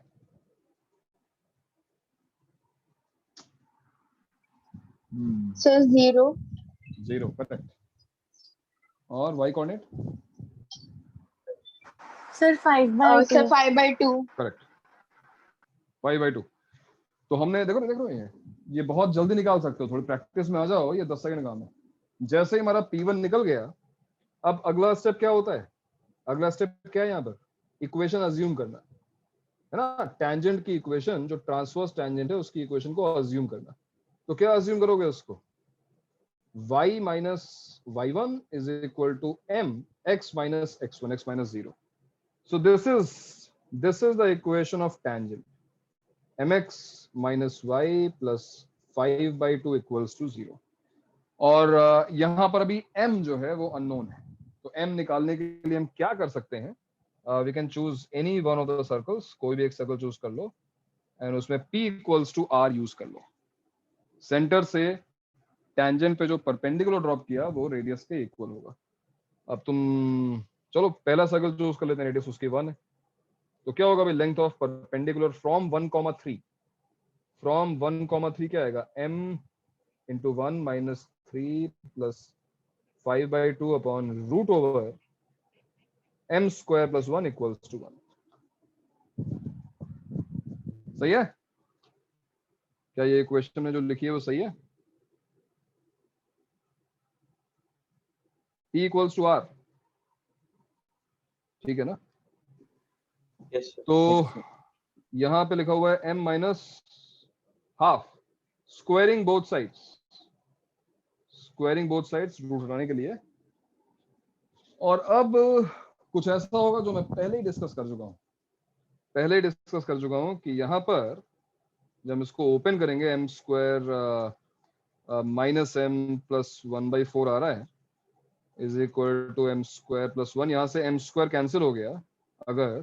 Sir, 0. 0, correct. और y coordinate? Sir 5/2 Sir, 5/2. Correct. 5/2. तो हमने देखो ये बहुत जल्दी निकाल सकते हो, थोड़ी प्रैक्टिस में आ जाओ, ये 10 सेकंड काम है। जैसे ही हमारा P1 निकल गया, अब अगला स्टेप क्या होता है? अगला स्टेप क्या है यहाँ पर? इक्वेशन अज्यूम करना है ना। टेंजेंट की इक्वेशन, जो ट्रांसवर्स टेंजेंट है उसकी इक्वेशन को अज्यूम करना। तो क्या अज्यूम करोगे उसको? y minus y1 is equal to mx minus x1, x minus 0. So this is the equation of tangent. mx minus y plus 5/2 equals to 0. और यहाँ पर अभी m जो है वो अननोन है, तो m निकालने के लिए हम क्या कर सकते हैं? We can choose any one of the circles, कोई भी एक सर्कल चूज कर लो एंड उसमें p equals to r use कर लो। सेंटर से टेंजेंट पे जो परपेंडिकुलर ड्रॉप किया वो रेडियस के इक्वल होगा। अब तुम चलो पहला सर्कल चूज कर लेते हैं, रेडियस उसकी 1 है, तो क्या होगा भाई? Length of perpendicular from 1,3, from 1,3 क्या आएगा? m into 1 minus 3 plus 5/2 upon root over m square plus 1 equals to 1. सही है? क्या ये इक्वेशन में जो लिखी है वो सही है? P equals to R, ठीक है ना? Yes, sir. तो यहां पे लिखा हुआ है m minus half, squaring both sides, root हटाने के लिए। और अब कुछ ऐसा होगा जो मैं पहले ही डिस्कस कर चुका हूं कि यहाँ पर जब हम इसको ओपन करेंगे, m square minus m plus 1/4 आ रहा है is equal to m square plus 1। यहाँ से m स्क्वायर कैंसिल हो गया अगर,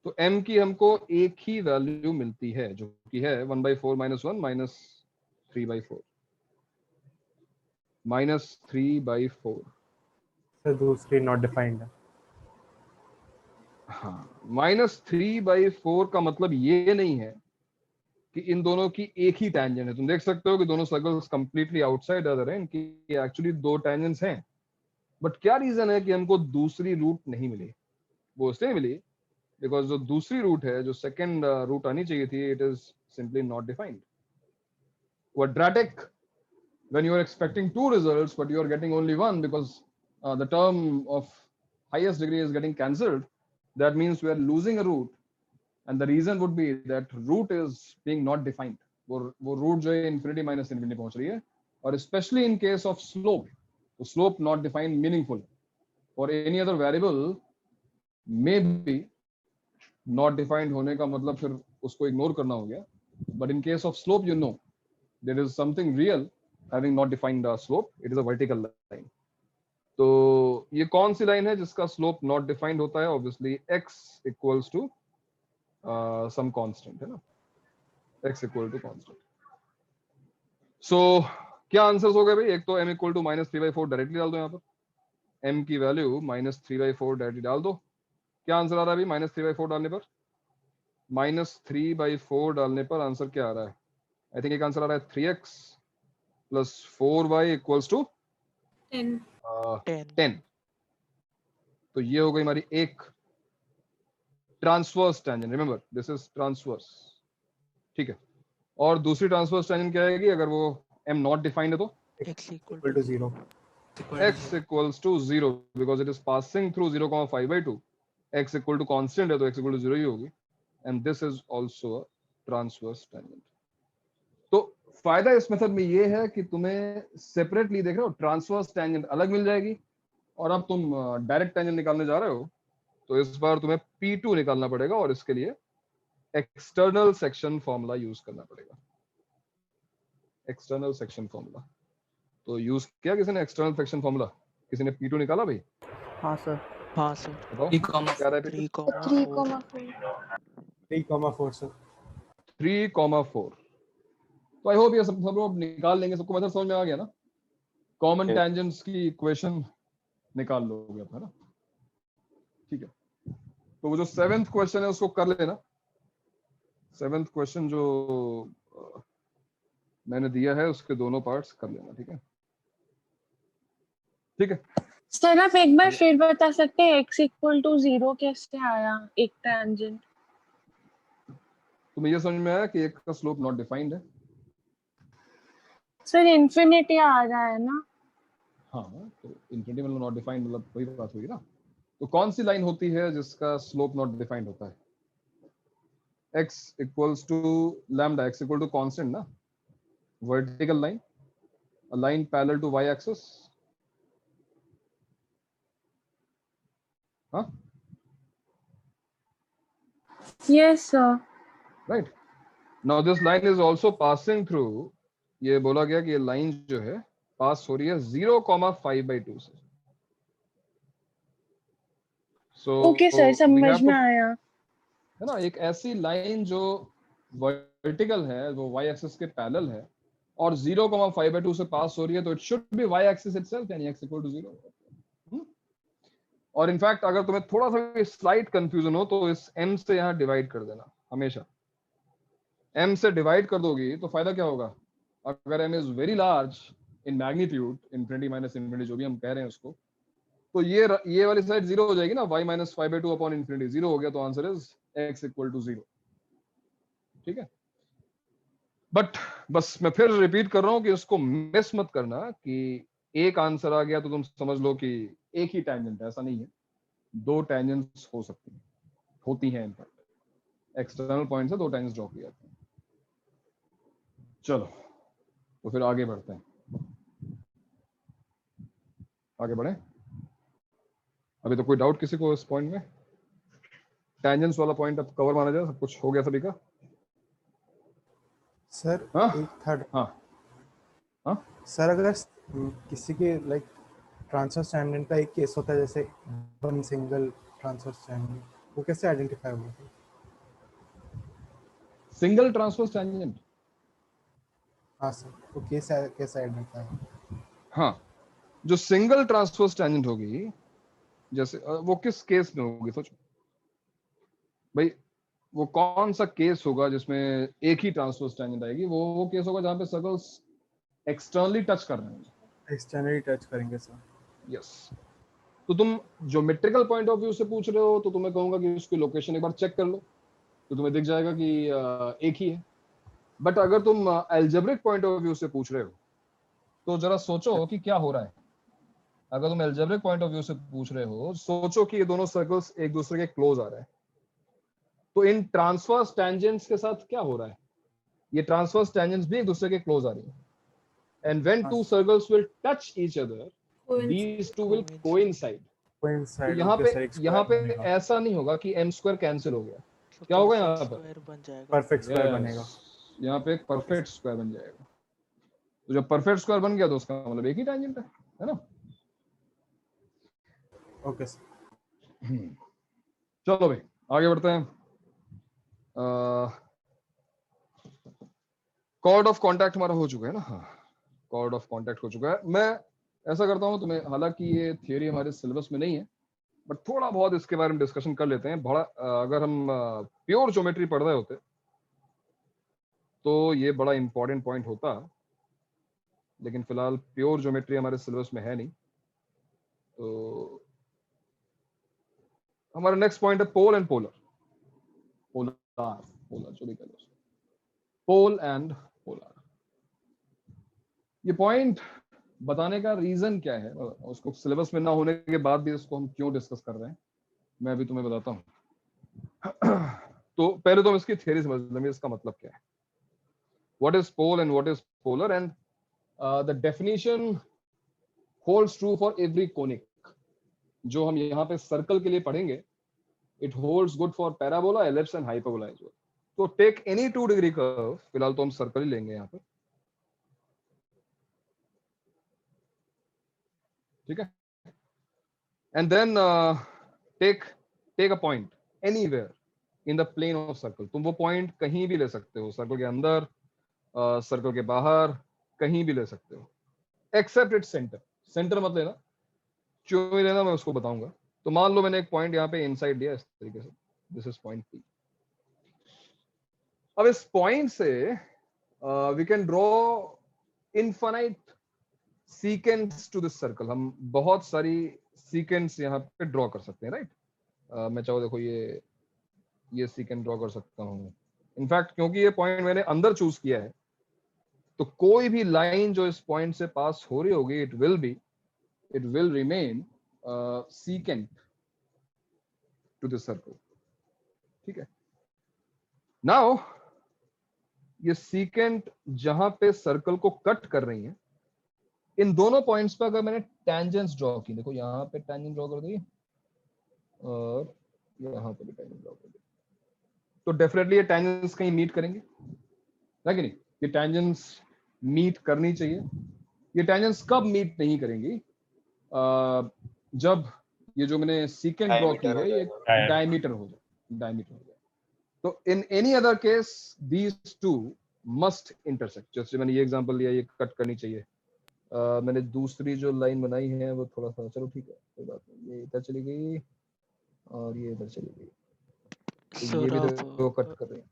तो m की हमको एक ही वैल्यू मिलती है जो कि है 1/4 माइनस 1 माइनस 3/4, -3/4। सर दूसरी नॉट डिफाइंड है। हाँ, -3/4 का मतलब ये नहीं है कि इन दोनों की एक ही टेंजेंट है। तुम देख सकते हो कि दोनों सर्कल्स कंप्लीटली आउटसाइड अदर हैं, इनकी एक्चुअली दो टेंजेंट्स हैं। बट क्या रीजन है कि हमको दूसरी रूट नहीं मिली? वो इसलिए मिली बिकॉज जो दूसरी रूट है, जो सेकंड रूट आनी चाहिए थी, it is simply not defined. Quadratic, when you are expecting two results but you are getting only one because the term of highest degree is getting cancelled, that means we are losing a root, and the reason would be that root is being not defined. वो root जो है infinity minus infinity पहुंच रही है, और especially in case of slope, तो slope not defined meaningful or any other variable may be not defined होने का मतलब फिर उसको इग्नोर करना हो गया। But in case of slope, you know there is something real having not defined the slope, it is a vertical line. तो ये कौन सी लाइन है जिसका स्लोप नॉट डिफाइंड होता है? Obviously x equals to some constant है ना, x equal to constant. So क्या आंसर्स हो गए भाई? एक तो m इक्वल टू -3/4 डायरेक्टली डाल दो, यहाँ पर m की वैल्यू -3/4 डायरेक्टली डाल दो। क्या आंसर आ रहा है भाई -3/4 डालने पर? -3/4 डालने पर आंसर क्या आ रहा है? आई थिंक एक आंसर आ रहा है 3x + 4y इक्वल्स टू 10। तो ये हो गई हमारी एक transverse tangent. Remember this is transverse, ठीक है। और दूसरी ट्रांसवर्स टेंजेंट क्या आएगी अगर वो m नॉट डिफाइंड है तो? x equal equal to 0. x equals to 0 because it is passing through 0,5/2। x equal to constant है तो x इक्वल टू 0 ही होगी, and this is also a transverse tangent. तो फायदा इस मेथड में ये है कि तुम्हें सेपरेटली देख रहे हो, ट्रांसवर्स टेंजेंट अलग मिल जाएगी, और अब तुम डायरेक्ट टेंजेंट निकालने जा रहे हो तो इस बार तुम्हें P2 निकालना पड़ेगा, और इसके लिए एक्सटर्नल सेक्शन फॉर्मूला यूज करना पड़ेगा। एक्सटर्नल सेक्शन फॉर्मूला तो यूज किया किसी ने? एक्सटर्नल सेक्शन फॉर्मूला किसी ने P2 निकाला भाई? हाँ सर। हाँ सर, बताओ क्या रहा है P2? 3,4 3,4 sir. 3,4। तो आई होप ये सब लोग निकाल लेंगे, सबको मेथड समझ में आ गया ना? कॉमन टेंजेंट्स की इक्वेशन निकाल लोगे है ना, ठीक है। तो वो जो 7th क्वेश्चन है उसको कर लेना। 7th क्वेश्चन जो मैंने दिया है उसके दोनों पार्ट्स कर लेना, ठीक है? ठीक है सर आप एक बार फिर बता सकते हैं x इक्वल टू 0 कैसे आया एक टेंजेंट? तुम्हें ये समझ में आया कि एक का स्लोप नॉट डिफाइंड है? सर इन्फिनिटी आ रहा है ना। हाँ, तो इन्फिनिटी मतलब नॉट डिफाइंड, मतलब वही बात हुई ना। तो कौन सी लाइन होती है जिसका स्लोप नॉट डिफाइंड होता है? x equals to lambda, x equal to constant ना, vertical line, a line parallel to y axis. हाँ, yes sir. Right. Now this line is also passing through, ये बोला गया कि ये लाइन जो है पास हो रही है 0,5/2 से। सो ओके सर, समझ में आया। है ना, एक ऐसी लाइन जो वर्टिकल है, वो y एक्सिस के पैरेलल है और 0,5/2 से पास हो रही है, तो it should be y axis itself, यानी x इक्वल टू 0। और इनफैक्ट अगर तुम्हें थोड़ा सा स्लाइट कंफ्यूजन हो तो इस m से यहाँ डिवाइड कर देना। हमेशा m से डिवाइड कर दोगी तो फायदा क्या होगा? अगर m is very large in magnitude, infinity minus infinity जो भी हम कह रहे हैं उसको, तो ये वाली साइड 0 हो जाएगी ना, y - 5/2 अपॉन इन्फिनिटी 0 हो गया, तो answer is x equal to 0, ठीक है। बट बस मैं फिर रिपीट कर रहा हूं कि उसको मिस मत करना कि एक आंसर आ गया तो तुम समझ लो कि एक ही टेंजेंट है, ऐसा नहीं है। दो टेंजेंट्स हो सकती हैं, होती हैं इनफैक्ट। एक्सटर्नल पॉइंट से दो टेंजेंट्स ड्रॉ किए जाते हैं। चलो तो फिर आगे बढ़ते हैं, आगे बढ़े। अभी तो कोई डाउट किसी को इस पॉइंट में? टेंजेंट्स वाला पॉइंट अब कवर माना जाए, सब कुछ हो गया सभी का? सर हाँ एक थर्ड हाँ हाँ सर, अगर किसी के लाइक ट्रांसवर्स टेंजेंट का एक केस होता है, जैसे वन सिंगल ट्रांसवर्स टेंजेंट, वो कैसे आइडेंटिफाई होगा? Single transverse tangent? हाँ सर, वो केस कैसे आइडेंटिफाई होगा? हाँ, जो सिंगल ट्रांसवर्स टेंजेंट होगी, जैसे वो किस केस में होगी सोचो। भाई वो कौन सा केस होगा जिसमें एक ही ट्रांसवर्स टेंजेंट आएगी? वो केस होगा जहाँ पे सर्कल्स एक्सटर्नली टच कर रहे हैं। एक्सटर्नली टच करेंगे सर। यस। तो तुम ज्योमेट्रिकल पॉइंट ऑफ व्यू से पूछ रहे हो तो तुम्हें कहूंगा कि उसकी लोकेशन एक बार चेक कर लो, तो तुम्हें दिख जाएगा कि एक ही है। बट अगर तुम एल्जेब्रिक पॉइंट ऑफ व्यू से पूछ रहे हो तो जरा सोचो कि क्या हो रहा है। अगर तुम एल्जेब्रिक पॉइंट ऑफ व्यू से पूछ रहे हो, सोचो कि ये दोनों सर्कल्स एक दूसरे के क्लोज आ रहे हैं, तो इन ट्रांसवर्स टेंजेंट्स के साथ क्या हो रहा है? ये ट्रांसवर्स टेंजेंट्स भी एक दूसरे के क्लोज आ रही है, and when to circles will touch each other, these two will coincide. तो यहाँ पे ऐसा नहीं होगा कि m स्क्वायर कैंसिल हो गया। क्या होगा यहाँ पर? बन जाएगा, परफेक्ट स्क्वायर बनेगा। यहाँ पे एक परफेक्ट स्क्वायर बन जाएगा। तो जब परफेक्ट स्क्वायर बन गया तो उसका मतलब एक ही टेंजेंट है ना? Okay sir. चलो भाई आगे बढ़ते हैं। कॉर्ड ऑफ कॉन्टैक्ट हमारा हो चुका है ना? हाँ, कॉर्ड ऑफ कॉन्टैक्ट हो चुका है। मैं ऐसा करता हूँ तुम्हें, हालांकि ये थियोरी हमारे सिलेबस में नहीं है, बट थोड़ा बहुत इसके बारे में डिस्कशन कर लेते हैं। बड़ा अगर हम प्योर ज्योमेट्री पढ़ रहे होते तो ये बड़ा इंपॉर्टेंट पॉइंट होता, लेकिन फिलहाल प्योर ज्योमेट्री हमारे सिलेबस में है नहीं। तो हमारा नेक्स्ट पॉइंट है पोल एंड पोलर। पोलर जो भी कह लो, पोल एंड पोलर। ये पॉइंट बताने का रीजन क्या है, उसको सिलेबस में ना होने के बाद भी इसको हम क्यों डिस्कस कर रहे हैं, मैं अभी तुम्हें बताता हूं। तो पहले तो हम इसकी थ्योरी समझ लेंगे, इसका मतलब क्या है, what is pole and what is polar, and the definition holds true for every conic. जो हम यहाँ पे सर्कल के लिए पढ़ेंगे, it holds good for parabola, ellipse and hyperbola as well. तो टेक एनी 2 डिग्री कर्व, फिलहाल तो हम सर्कल ही लेंगे यहाँ पे, ठीक है। And then take a point anywhere in the plane of circle. तुम वो पॉइंट कहीं भी ले सकते हो, सर्कल के अंदर, सर्कल के बाहर, कहीं भी ले सकते हो, एक्सेप्ट इट्स सेंटर। सेंटर मत लेना, क्यों नहीं लेना मैं उसको बताऊंगा। तो मान लो मैंने एक पॉइंट यहाँ पे इनसाइड दिया इस तरीके से, दिस इज पॉइंट पी। अब इस पॉइंट से we can draw infinite sequence to this circle. हम बहुत सारी सीक्वेंस यहाँ पे ड्रॉ कर सकते हैं, राइट? मैं चाहो देखो ये सीक्वेंस ड्रॉ कर सकता हूँ। इनफैक्ट क्योंकि ये पॉइंट मैंने अंदर चूज किया है, तो कोई भी लाइन जो इस पॉइंट से पास हो रही होगी, it will remain secant to this circle, ठीक है। नाउ ये सीकेंट जहां पे सर्कल को कट कर रही है, इन दोनों पॉइंट्स पर अगर मैंने टेंजेंट्स ड्रॉ की, देखो यहाँ पे टेंजेंट ड्रॉ कर दी और यहाँ पे भी टेंजेंट ड्रॉ कर दी, तो डेफिनेटली ये टेंजेंट्स कहीं मीट करेंगे, है कि नहीं? ये टेंजेंट्स मीट करनी चाहिए। ये टेंजेंट्स कब मीट नहीं करेंगी? जब ये जो मैंने सीकेंट ड्रॉ की है ये डायमीटर हो जाए। तो in any other case these two must intersect. जैसे मैंने ये एग्जांपल लिया, ये कट करनी चाहिए। मैंने दूसरी जो लाइन बनाई है वो थोड़ा सा, चलो ठीक है कोई बात नहीं, ये इधर चली गई और ये इधर चली गई, तो ये भी तो कट कर रही है।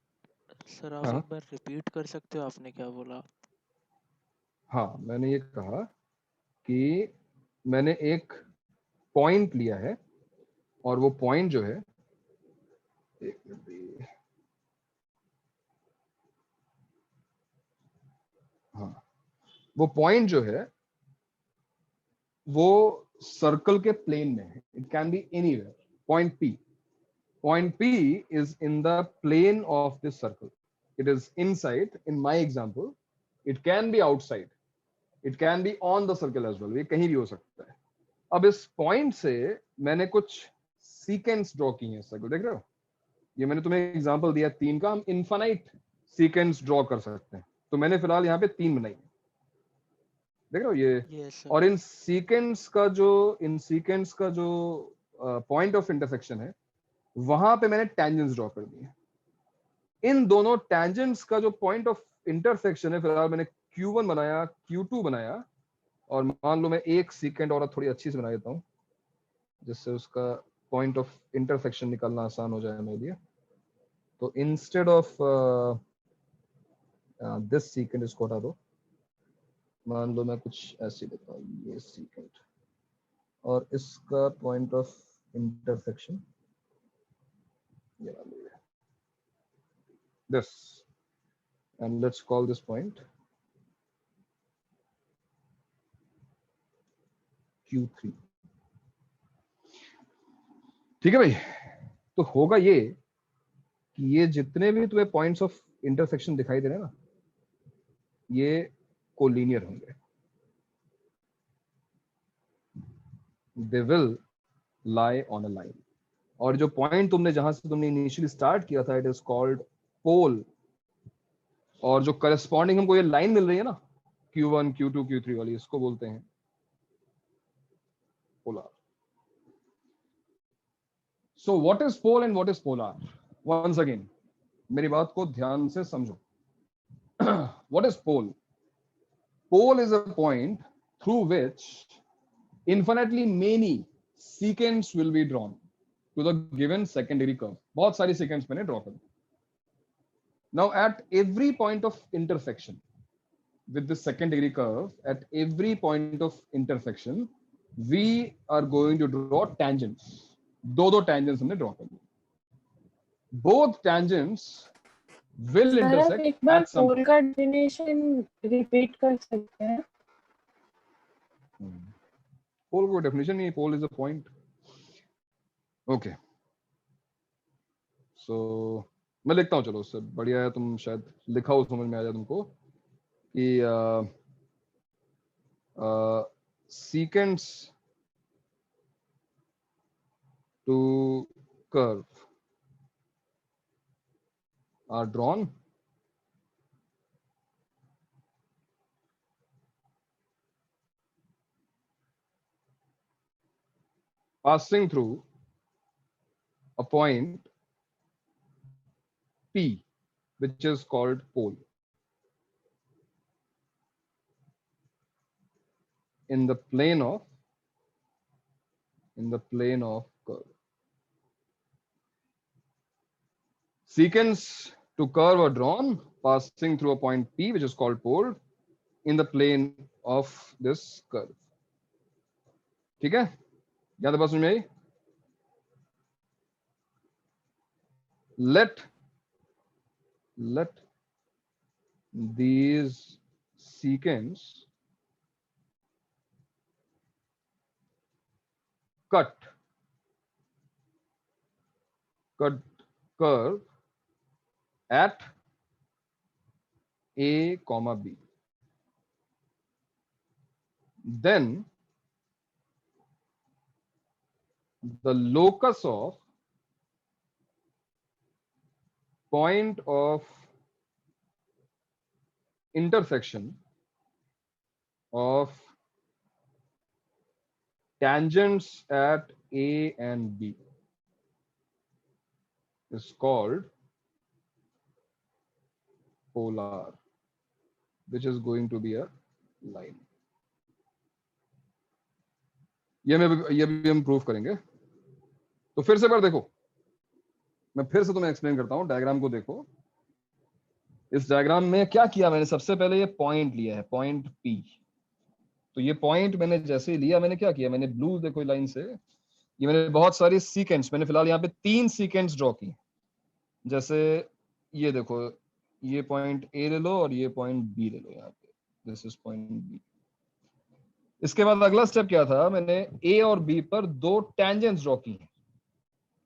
सर आप एक बार रिपीट कर सकते हो, आपने क्या बोला? हाँ, मैंने ये कहा कि मैंने एक पॉइंट लिया है और वो पॉइंट जो है, एक मिनट, हाँ, वो पॉइंट जो है वो सर्कल के प्लेन में है। It can be anywhere. Point P is in the plane of this circle. It is inside. In my example, it can be outside. It can be on the circle as well. ये कहीं भी हो सकता है। अब इस point से मैंने कुछ सीक्वेंस ड्रॉ की है सर्कल, देख रहे हो? ये मैंने तुम्हें एग्जांपल दिया 3 का, हम इनफाइनाइट सीक्वेंस ड्रॉ कर सकते हैं। तो मैंने फिलहाल यहाँ पे 3 बनाई, देख रहे हो ये? और इन सीक्वेंस का जो पॉइंट ऑफ इंटरसेक्शन है, वहां पे मैंने टेंजेंट्स ड्रॉ कर दिए। इन दोनों टेंजेंट्स का जो पॉइंट ऑफ इंटरसेक्शन है, फिलहाल मैंने Q1 बनाया, Q2 बनाया, और मान लो मैं एक सीक्वेंट और थोड़ी अच्छी से बना देता हूँ जिससे उसका पॉइंट ऑफ इंटरसेक्शन निकालना आसान हो जाए मेरे लिए। तो इंस्टेड ऑफ दिस सीकेंट इसको हटा दो, मान लो मैं कुछ ऐसे देता हूँ, ये सीकेंट और इसका पॉइंट ऑफ इंटरसेक्शन ये मान लो this, and let's call this point Q3. ठीक है भाई, तो होगा ये कि ये जितने भी तुम्हें पॉइंट्स ऑफ इंटरसेक्शन दिखाई दे रहे हैं ना, ये कोलिनियर होंगे, they will lie on a line. और जो पॉइंट तुमने जहां से तुमने इनिशियली स्टार्ट किया था, इट इज कॉल्ड पोल, और जो करस्पॉन्डिंग हमको ये लाइन मिल रही है ना Q1, Q2, Q3 वाली, इसको बोलते हैं polar. So what is pole and what is polar? Once again मेरी बात को ध्यान से समझो। What is pole? Pole is a point through which infinitely many secants will be drawn to the given second degree curve। बहुत सारी secants मैंने draw कर दी। Now at every point of intersection with the second degree curve, at every point of intersection we are going to draw tangents। दो tangents हमने draw कर दी। Both tangents will sir आप intersect एक बार at some पोल का definition repeat कर सकते हैं? पोल को डेफिनेशन नहीं, पोल इज अ पॉइंट। ओके, सो मैं लिखता हूँ, चलो उससे बढ़िया है तुम शायद लिखा हो, समझ में आ जाए तुमको कि secants to curve are drawn passing through a point P, which is called pole, in the plane of curve. Secants to curve are drawn passing through a point P, which is called pole, in the plane of this curve। ठीक है, क्या तो बात समझ में आई? let these secants cut curve at A comma B, then the locus of point of intersection of tangents at A and B is called polar, which is going to be a line। ये भी हम proof करेंगे। तो फिर से एक बार देखो, मैं फिर से तुम्हें एक्सप्लेन करता हूं, डायग्राम को देखो। इस डायग्राम में क्या किया मैंने, सबसे पहले ये पॉइंट लिया है, पॉइंट P। तो ये पॉइंट मैंने जैसे ही लिया, मैंने क्या किया, मैंने ब्लू देखो लाइन से, ये मैंने बहुत सारी सीक्वेंस, मैंने फिलहाल यहाँ पे 3 सीक्वेंस ड्रॉ की। जैसे ये देखो, ये पॉइंट A ले लो और ये पॉइंट B ले लो, यहाँ पे दिस इज पॉइंट B। इसके बाद अगला स्टेप क्या था, मैंने A और B पर 2 टेंजेंट्स ड्रॉ की हैं,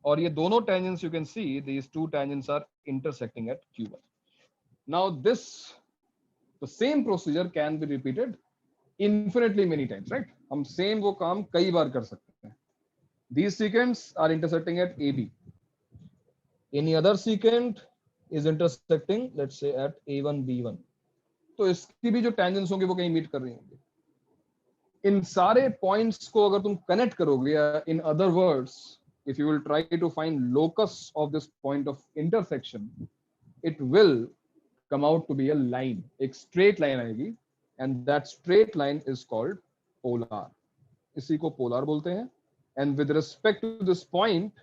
और ये दोनों tangents, you can see these 2 tangents are intersecting at Q1। Now this the same procedure can be repeated infinitely many times, right? हम सेम वो काम कई बार कर सकते हैं। These secants are intersecting at AB. Any other secant is intersecting, let's say, at A1, B1. तो इसकी भी जो tangents होंगे वो कहीं मीट कर रही होंगी। इन सारे पॉइंट्स को अगर तुम कनेक्ट करोगे, in other words, if you will try to find locus of this point of intersection, it will come out to be a line, एक straight line आएगी, and that straight line is called polar। इसी को polar बोलते हैं। And with respect to this point,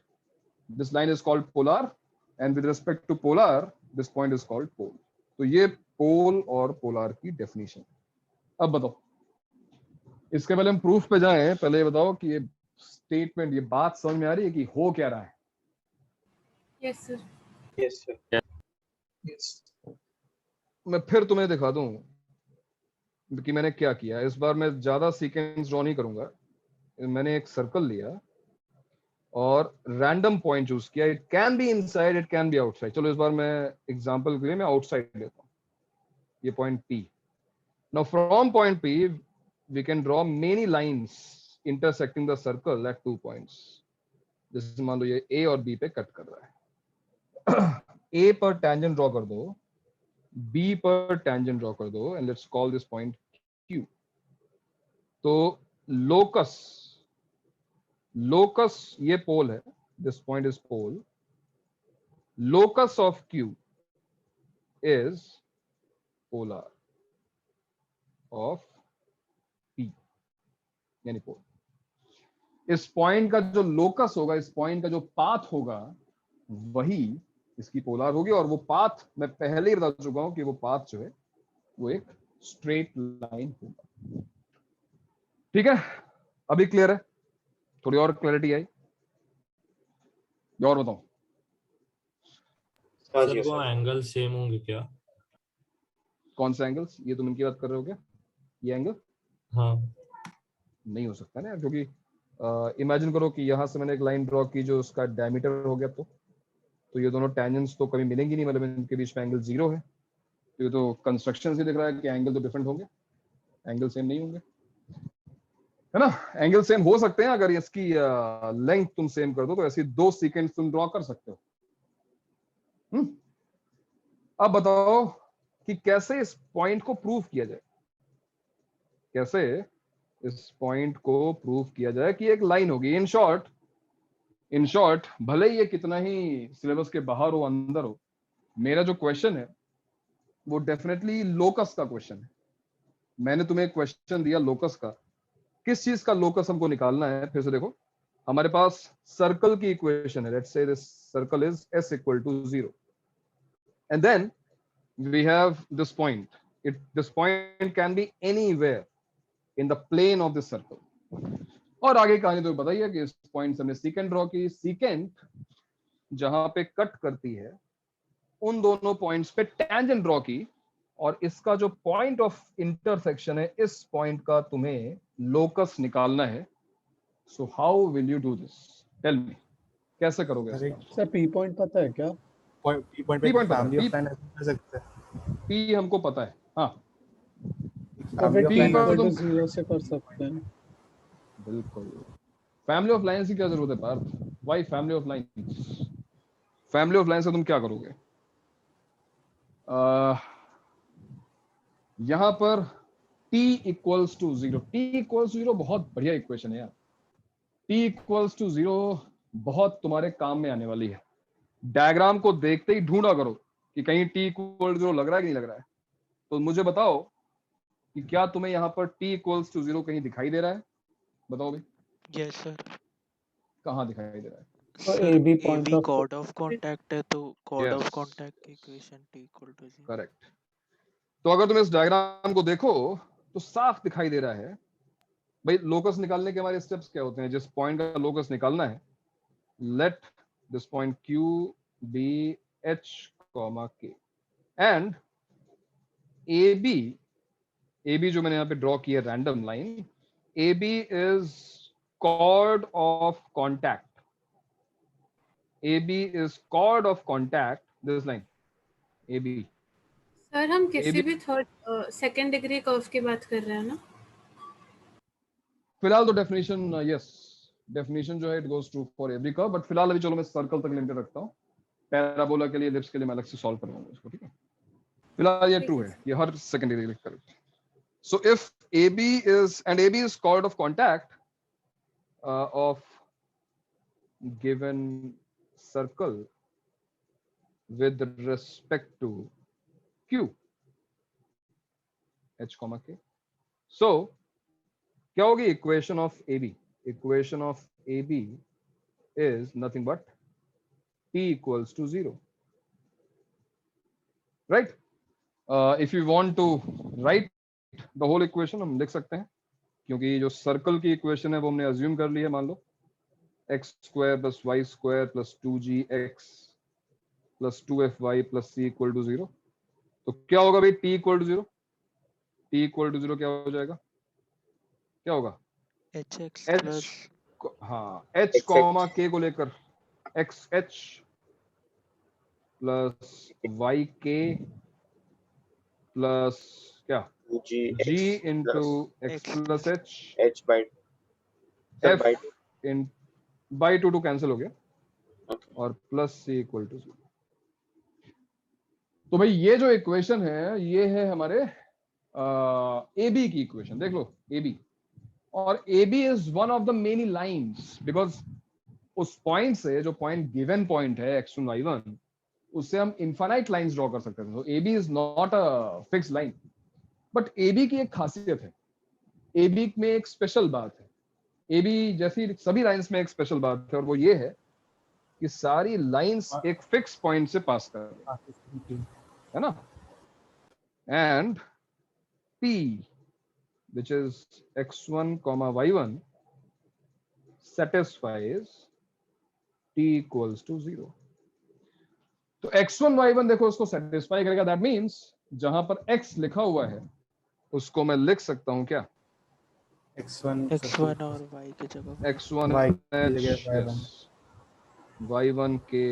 this line is called polar, and with respect to polar this point is called pole. तो ये पोल और polar की definition. अब बताओ, इसके पहले हम प्रूफ पे जाएं, पहले ये बताओ कि ये स्टेटमेंट, ये बात समझ में आ रही है कि हो क्या रहा है? Yes sir. Yes sir. मैं फिर तुम्हें दिखा दूं कि मैंने क्या किया। इस बार मैं ज्यादा सीक्वेंस ड्रॉ नहीं करूंगा। मैंने एक सर्कल लिया और रैंडम पॉइंट चूज किया। It can be inside, it can be outside. चलो इस बार मैं एग्जांपल के लिए मैं आउटसाइड लेता हूं, ये point P। Now from point P we can draw many lines intersecting the circle at 2 points. जैसे मान लो ये A और B पे कट कर रहा है। A पर टेंजेंट ड्रॉ कर दो, B पर टेंजेंट ड्रॉ कर दो, and let's call this point Q। तो लोकस ये पोल है, this point is pole. Locus of Q is polar of P, यानी पोल। इस पॉइंट का जो लोकस होगा, इस पॉइंट का जो पाथ होगा, वही इसकी पोलर होगी। और वो पाथ मैं पहले ही बता चुका हूं कि वो पाथ जो है वो एक स्ट्रेट लाइन होगा। ठीक है, अभी क्लियर है? थोड़ी और क्लैरिटी आई? और बताओ सर वो एंगल सेम होंगे क्या? कौन से एंगल्स? ये तुम इनकी बात कर रहे हो क्या? ये एंगल? हाँ। नहीं हो सकता ना, क्योंकि इमेजिन करो कि यहां से मैंने एक लाइन ड्रॉ की जो उसका डायमीटर हो गया, तो ये दोनों टेंजेंट्स तो कभी मिलेंगी नहीं, मतलब इनके बीच में एंगल 0 है। तो ये तो कंस्ट्रक्शन से दिख रहा है कि एंगल तो डिफरेंट होंगे, एंगल सेम नहीं होंगे, है ना? एंगल सेम हो सकते हैं अगर इसकी लेंथ तुम सेम कर दो, तो ऐसी 2 सीक्वेंस तुम ड्रॉ कर सकते हो। अब बताओ कि कैसे इस पॉइंट को प्रूव किया जाए। कैसे इस पॉइंट को प्रूव किया जाए कि एक लाइन होगी। इन शॉर्ट भले ही ये कितना ही सिलेबस के बाहर हो अंदर हो, मेरा जो क्वेश्चन है वो डेफिनेटली लोकस का क्वेश्चन है। मैंने तुम्हें एक क्वेश्चन दिया लोकस का। किस चीज का लोकस हमको निकालना है? फिर से देखो, हमारे पास सर्कल की इक्वेशन है। Let's say this circle is s equal to 0 and then we have this point. This point can be anywhere in the plane of this circle. और आगे कहानी तो बताइए कि इस पॉइंट से हमने सीकेंट ड्रॉ की। सीकेंट जहां पे कट करती है उन दोनों पॉइंट्स पे टेंजेंट ड्रॉ की, और इसका जो पॉइंट ऑफ इंटरसेक्शन है, इस पॉइंट का तुम्हें लोकस निकालना है। So how will you do this? Tell me, कैसे करोगे इसका? सर पी पॉइंट पता है क्या? पी पॉइंट पे फैमिली ऑफ लाइन कर सकते हैं। पी हमको पता है, हाँ। फैमिली ऑफ लाइन जीरो से कर सकते हैं। बिल्कुल। फैमिली ऑफ लाइन्स की क्या जरूरत है Parth? Why family of lines? Family of line से तुम क्या करोगे? यहां पर t equals to 0। t equals to 0 बहुत बढ़िया इक्वेशन है यार। t इक्वल्स टू 0 बहुत तुम्हारे काम में आने वाली है। डायग्राम को देखते ही ढूंढा करो कि कहीं t इक्वल टू 0 लग रहा है कि नहीं लग रहा है। तो मुझे बताओ कि क्या तुम्हें यहाँ पर t इक्वल्स टू 0 कहीं दिखाई दे रहा है? बताओ भाई। Yes sir. कहाँ दिखाई दे रहा है? AB point of chord of contact है, तो कॉर्ड ऑफ कांटेक्ट की equation t equal to 0। Correct. तो अगर तुम इस डायग्राम को देखो तो साफ दिखाई दे रहा है। भाई लोकस निकालने के हमारे स्टेप्स क्या होते हैं? जिस पॉइंट का लोकस निकालना है, let this point Q be H, K and AB जो मैंने यहाँ पे ड्रॉ किया random line, AB is chord of contact. AB is chord of contact. This line AB. Sir हम किसी AB भी थर्ड सेकंड डिग्री कर्व की बात कर रहे हैं ना? फिलहाल तो डेफिनेशन यस, डेफिनेशन जो है it goes true for every curve, but फिलहाल अभी चलो मैं सर्कल तक लिमिटेड रखता हूँ। पैराबोला के लिए, एलिप्स के लिए मैं अलग से सॉल्व करवाऊंगा इसको, ठीक है? फिलहाल ये ट्रू है, ये हर second degree curve. So if AB is, and AB is chord of contact of given circle with respect to Q, H, K. So क्या होगी equation of AB? Equation of AB is nothing but t equals to 0. Right? If you want to write the whole equation हम लिख सकते हैं, क्योंकि जो circle की equation है वो हमने अज्यूम कर ली है। मान लो x square plus y square plus 2gx plus 2fy plus c equal to 0। तो क्या होगा भाई? t equal to 0, t equal to 0 क्या हो जाएगा? क्या होगा? hx h, प्लस हाँ h कॉमा k को लेकर xh प्लस yk प्लस क्या g into x plus h by f इन बाई 2 कैंसिल हो गया और प्लस c इक्वल टू 0। तो भाई ये जो इक्वेशन है ये है हमारे ए बी की इक्वेशन। देख लो ए बी, और A B is one of the many lines, because उस पॉइंट से, जो पॉइंट गिवन पॉइंट है x1 y1, उससे हम इनफाइनाइट लाइंस ड्रॉ कर सकते हैं। तो A B is not a fix line, but A B की एक खासियत है, ए बी में एक स्पेशल बात है। ए बी जैसी सभी लाइंस में एक स्पेशल बात है, और वो ये है कि सारी लाइंस एक फिक्स पॉइंट से पास कर रही है ना। And P which is x1 comma y1 satisfies t equals to 0। तो x1 y1 देखो उसको सेटिस्फाई करेगा। दैट मींस जहां पर x लिखा हुआ है उसको मैं लिख सकता हूं क्या? x1 और y की जगह x1 y h yes, y1 k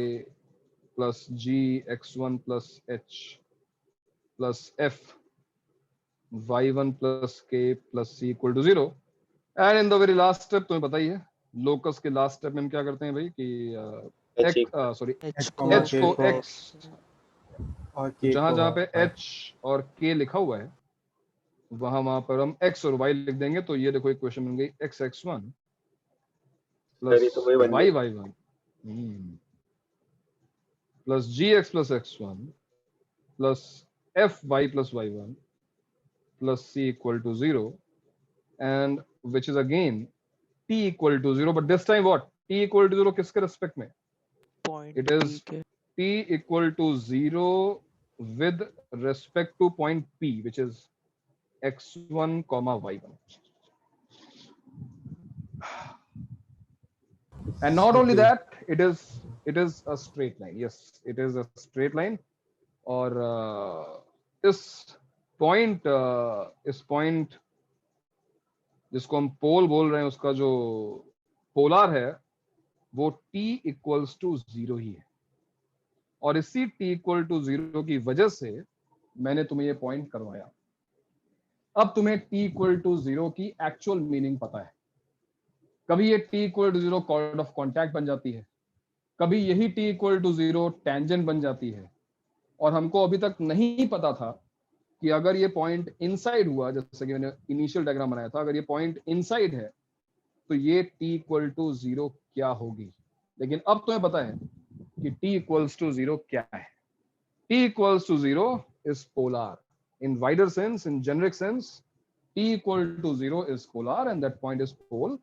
plus g x1 plus h plus f y1 plus k plus c equal to 0। And in the very last step, तुम्हें पता ही है लोकस के लास्ट स्टेप में हम क्या करते हैं भाई कि h को x, जहां जहां पे h और k लिखा हुआ है वहां पर हम x और y लिख देंगे। तो ये देखो इक्वेशन बन गई x x1 plus y y1 plus gx plus x1 plus fy plus y1 plus c equal to 0, and which is again t equal to 0, but this time what? t equal to 0 किसके respect में? point it is t equal to 0 with respect to point p, which is x1 comma y1। and not only that, it is a straight line। yes, it is a straight line। और इस point जिसको हम पोल बोल रहे हैं उसका जो polar है वो t इक्वल्स टू 0 ही है। और इसी t इक्वल टू 0 की वजह से मैंने तुम्हें ये पॉइंट करवाया। अब तुम्हें t इक्वल टू 0 की एक्चुअल मीनिंग पता है। कभी ये t equal to 0 chord of contact बन जाती है, कभी यही t इक्वल टू 0 टेंजेंट बन जाती है। और हमको अभी तक नहीं पता था कि अगर ये पॉइंट इनसाइड हुआ, जैसे कि मैंने इनिशियल डायग्राम बनाया था, अगर ये पॉइंट इनसाइड है तो ये t इक्वल टू 0 क्या होगी। लेकिन अब तुम्हें पता है कि t इक्वल्स टू 0 क्या है। t equals to 0 is polar in wider sense, in generic sense, t equal to 0 is polar and that point is pole।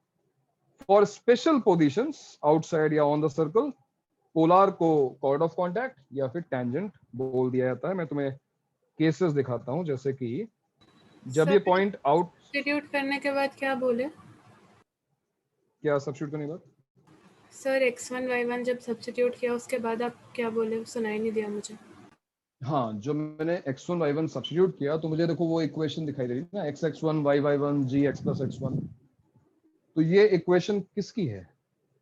for special positions outside या on the circle, पोलर को cord of contact या फिर tangent बोल दिया जाता है। मैं तुम्हें केसेस दिखाता हूं, जैसे कि जब ये पॉइंट आउट सब्स्टिट्यूट करने के बाद क्या बोले? क्या सब्स्टिट्यूट करने के बाद? सर x1 y1 जब सब्स्टिट्यूट किया उसके बाद आप क्या बोले? सुनाई नहीं दिया मुझे। हाँ, जब मैंने x1 y1 सब्स्टिट्यूट किया तो मुझे देखो वो इक्वेशन दिखाई दे रही है ना, x x1 y y1 g x plus x1। तो ये इक्वेशन किसकी है?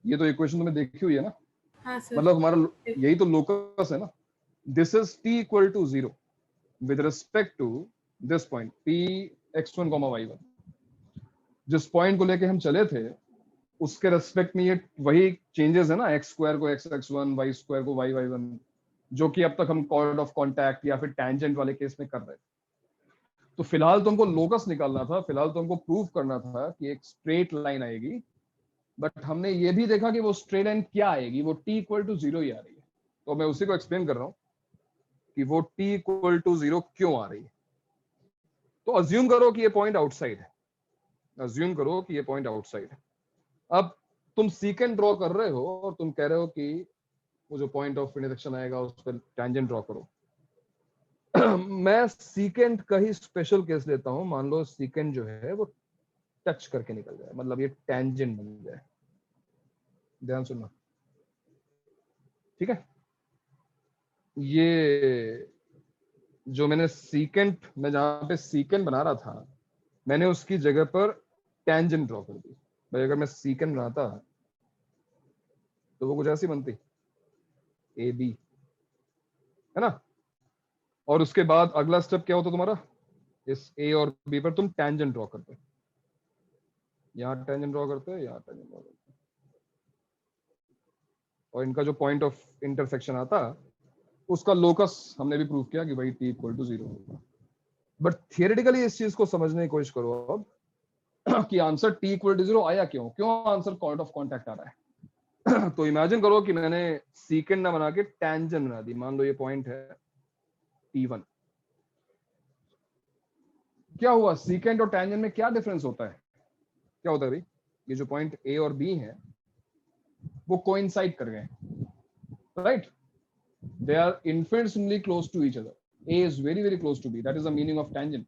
ये तो इक्वेशन तुमने देखी हुई है ना। हाँ सर। मतलब हमारा यही तो लोकस है ना। This is t equal to 0 with respect to this point p x1 y1। जिस पॉइंट को लेके हम चले थे उसके रेस्पेक्ट में ये वही चेंजेस है ना, x स्क्वायर को x x1, y स्क्वायर को y y1, जो कि अब तक हम कॉर्ड ऑफ कॉन्टैक्ट या फिर टेंजेंट वाले केस में कर रहे थे। तो फिलहाल तुमको लोकस निकालना था, फिलहाल तुमको प्रूव करना था कि एक स्ट्रेट लाइन आएगी। बट हमने ये भी देखा कि वो स्ट्रेट लाइन क्या आएगी, वो t इक्वल टू 0 ही आ रही है। तो मैं उसी को एक्सप्लेन कर रहा हूँ कि वो t इक्वल टू 0 क्यों आ रही है। तो अज्यूम करो कि ये पॉइंट आउटसाइड है, अज्यूम करो कि ये पॉइंट आउटसाइड है। अब तुम सीकेंट ड्रॉ कर रहे हो और तुम कह रहे हो कि वो जो पॉइंट ऑफ इंटरसेक्शन आएगा उस पर टेंजेंट ड्रॉ करो। मैं सीकेंट का ही स्पेशल केस लेता हूं। मान लो सीकेंट जो है वो टच करके निकल जाए, मतलब ये टेंजेंट बन जाए। ध्यान सुनना, ठीक है। ये जो मैंने सीकेंट में जहां पे सीकेंट बना रहा था, मैंने उसकी जगह पर टेंजेंट ड्रॉ कर दी। भाई अगर मैं सीकेंट बनाता तो वो कुछ ऐसी बनती, ए बी, है ना। और उसके बाद अगला स्टेप क्या होता तुम्हारा, इस ए और बी पर तुम टेंजेंट ड्रॉ करते, यहाँ टेंजेंट ड्रॉ करते हैं, यहाँ टेंजेंट ड्रॉ करते हैं, और इनका जो पॉइंट ऑफ इंटरसेक्शन आता उसका लोकस हमने भी प्रूव किया कि भाई t इक्वल टू 0 होगा। बट थियोरेटिकली इस चीज को समझने की कोशिश करो अब कि आंसर t इक्वल टू 0 आया क्यों, आंसर कॉर्ड ऑफ कॉन्टैक्ट आ रहा है। तो इमेजिन करो कि मैंने सीकेंट ना बना के टेंजेंट बना दी। मान लो ये पॉइंट है t1। क्या हुआ, सीकेंट और टेंजेंट में क्या डिफरेंस होता है, क्या होता है भाई, ये जो पॉइंट a और b है वो कोइंसाइड कर गए, right. They are infinitesimally close to each other. A is very, very close to B. That is the meaning of tangent.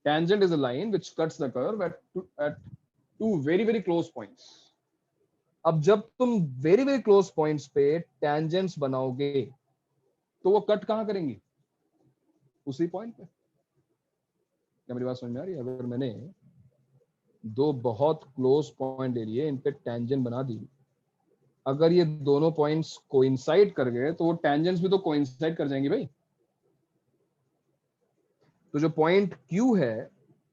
Tangent is a line which cuts the curve at two very, very close points. अब जब तुम very, very close points पे tangents बनाओगे तो वो cut कहाँ करेंगी, उसी पॉइंट पे। क्या मेरी बात समझ में आ रही है? अगर मैंने दो बहुत क्लोज पॉइंट ले लिए, इन पे टेंजेंट बना दी, अगर ये दोनों पॉइंट्स कोइंसाइड कर गए तो वो टेंजेंट्स भी तो कोइंसाइड कर जाएंगी भाई। तो जो पॉइंट Q है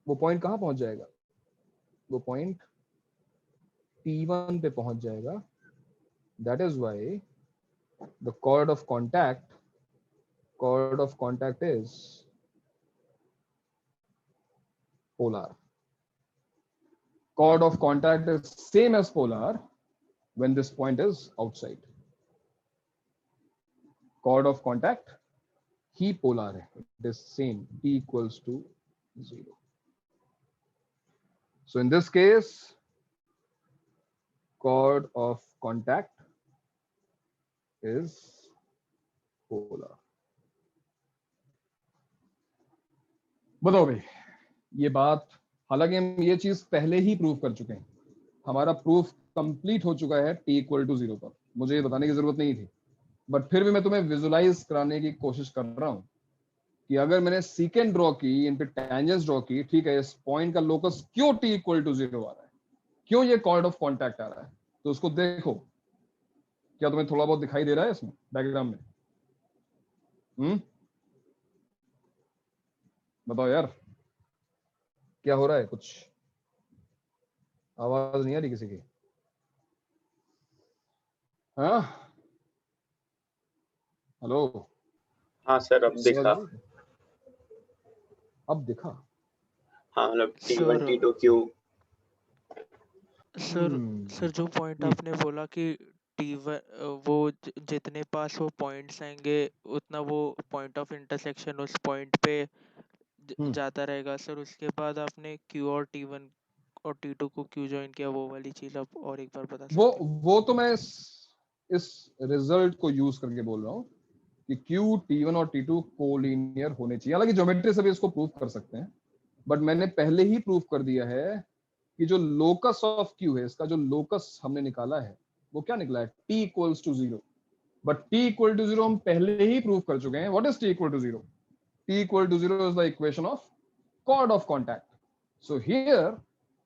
वो पॉइंट कहां पहुंच जाएगा, वो पॉइंट T1 पे पहुंच जाएगा। That is why the chord of contact is polar. Chord of contact is same as polar when this point is outside. Chord of contact he polar है, it is same, t equals to 0. So in this case chord of contact is polar. बताओ भाई ये बात, हालांकि हम ये चीज पहले ही प्रूव कर चुके हैं, हमारा प्रूफ कंप्लीट हो चुका है t इक्वल टू 0 पर, मुझे ये बताने की जरूरत नहीं थी। बट फिर भी मैं तुम्हें विजुलाइज कराने की कोशिश कर रहा हूं कि अगर मैंने सीकेंट ड्रॉ की, इन पे टेंजेंट्स ड्रॉ की, ठीक है, इस पॉइंट का लोकस क्यों t इक्वल टू 0 आ रहा है, क्यों ये कॉर्ड ऑफ कॉन्टैक्ट आ रहा है, तो उसको देखो। क्या तुम्हें थोड़ा बहुत दिखाई दे रहा है इसमें डायग्राम में? बताओ यार क्या हो रहा है, कुछ आवाज नहीं आ रही किसी की? हाँ हेलो, हाँ सर अब दिखा, अब दिखा। हाँ मतलब T1 T2 Q। सर जो पॉइंट आपने बोला कि T1 वो जितने पास वो पॉइंट्स आएंगे उतना वो पॉइंट ऑफ इंटरसेक्शन उस पॉइंट पे जाता रहेगा सर। उसके बाद आपने Q और T1 और T2 को क्यों ज्वाइन किया, वो वाली चीज आप और एक बार बता सकते हैं? वो तो मैं इस रिजल्ट को यूज करके बोल रहा हूँ कि Q, T1 और T2 कोलिनियर होने चाहिए। हालांकि ज्योमेट्री से भी इसको प्रूव कर सकते हैं, बट मैंने पहले ही प्रूव कर दिया है कि जो लोकस ऑफ Q है, इसका जो लोकस हमने निकाला है वो क्या निकला है, t equals to 0। But t equal to 0 हम पहले ही प्रूव कर चुके हैं। What is t equal to 0? t equal to 0 is the equation of chord of contact. So here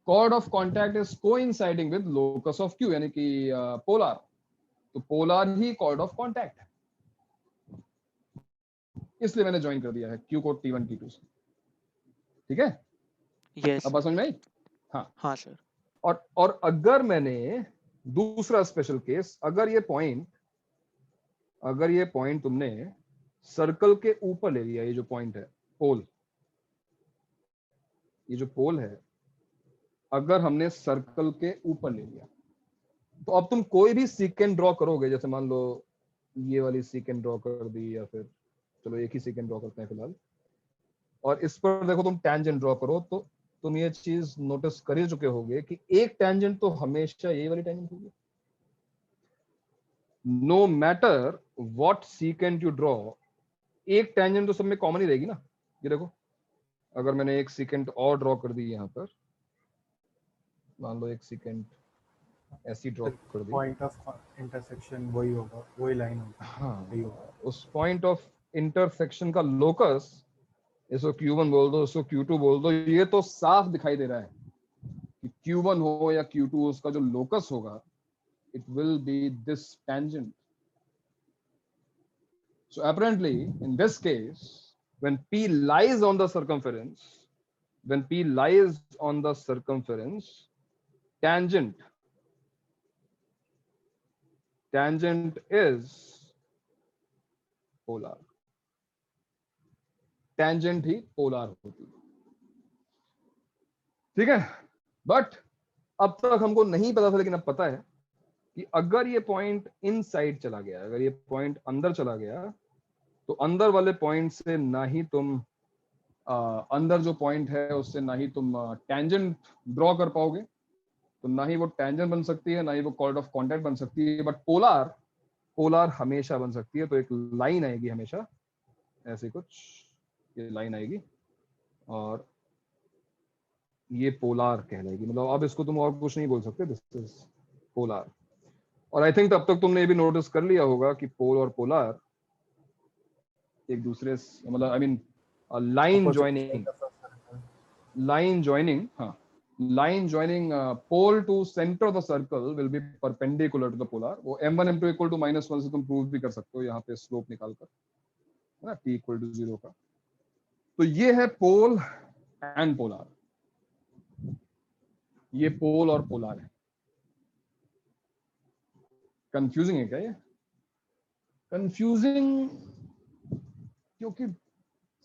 chord of contact is coinciding with locus of Q, यानी कि polar, तो polar he chord of contact है, इसलिए मैंने join कर दिया है Q को T1 T2 से। ठीक है, yes, अब बात समझ में आई? हाँ सर। और अगर मैंने दूसरा स्पेशल केस, अगर ये पॉइंट तुमने सर्कल के ऊपर ले लिया, ये जो पॉइंट है पोल, ये जो पोल है अगर हमने सर्कल के ऊपर ले लिया, तो अब तुम कोई भी सीकेंट ड्रॉ करोगे, जैसे मान लो ये वाली सीकेंट ड्रॉ कर दी, या फिर चलो एक ही सीकेंट ड्रॉ करते हैं फिलहाल, और इस पर देखो तुम टैंजेंट ड्रॉ करो, तो तुम ये चीज नोटिस कर ही चुके होगे कि एक टैंजेंट तो हमेशा ये वाली टैंजेंट होगी। No matter what secant you draw, एक टेंजेंट तो सब में कॉमन ही रहेगी ना। ये देखो, अगर मैंने एक सेकेंड और ड्रॉ कर दी यहाँ पर, मान लो एक सेकेंड ऐसी ड्रॉ कर दी, पॉइंट ऑफ इंटरसेक्शन वही होगा, वही लाइन होगी। हाँ, उस पॉइंट ऑफ इंटरसेक्शन का लोकस, इसको Q1 बोल दो, इसको Q2 बोल दो, ये तो साफ दिखाई दे रहा है कि Q1 हो या Q2, उसका जो लोकस होगा it will be this tangent. So apparently in this case, when P lies on the circumference, tangent is polar. Tangent he polar होती है, ठीक है। बट अब तक हमको नहीं पता था, लेकिन अब पता है कि अगर ये पॉइंट इनसाइड चला गया, अगर ये पॉइंट अंदर चला गया, तो अंदर वाले पॉइंट से ना ही तुम अंदर जो पॉइंट है उससे ना ही तुम टेंजेंट ड्रॉ कर पाओगे, तो ना ही वो टेंजेंट बन सकती है, ना ही वो कॉर्ड ऑफ कांटेक्ट बन सकती है, बट पोलार हमेशा बन सकती है। तो एक लाइन आएगी हमेशा ऐसे कुछ, ये लाइन आएगी और ये पोलार कहलाएगी। मतलब अब इसको तुम और कुछ नहीं बोल सकते, दिस इज पोलार। और आई थिंक तब तक तुमने ये भी नोटिस कर लिया होगा कि पोल और पोलार एक दूसरे, मतलब I mean line joining pole to centre of the circle will be perpendicular to the polar. वो m1 m2 इक्वल टू -1 से तुम प्रूव भी कर सकते हो यहाँ पे स्लोप निकालकर, है ना, t इक्वल टू 0 का। तो ये है पोल एंड पोलार, ये पोल और पोलार है। कंफ्यूजिंग है क्या ये? कंफ्यूजिंग क्योंकि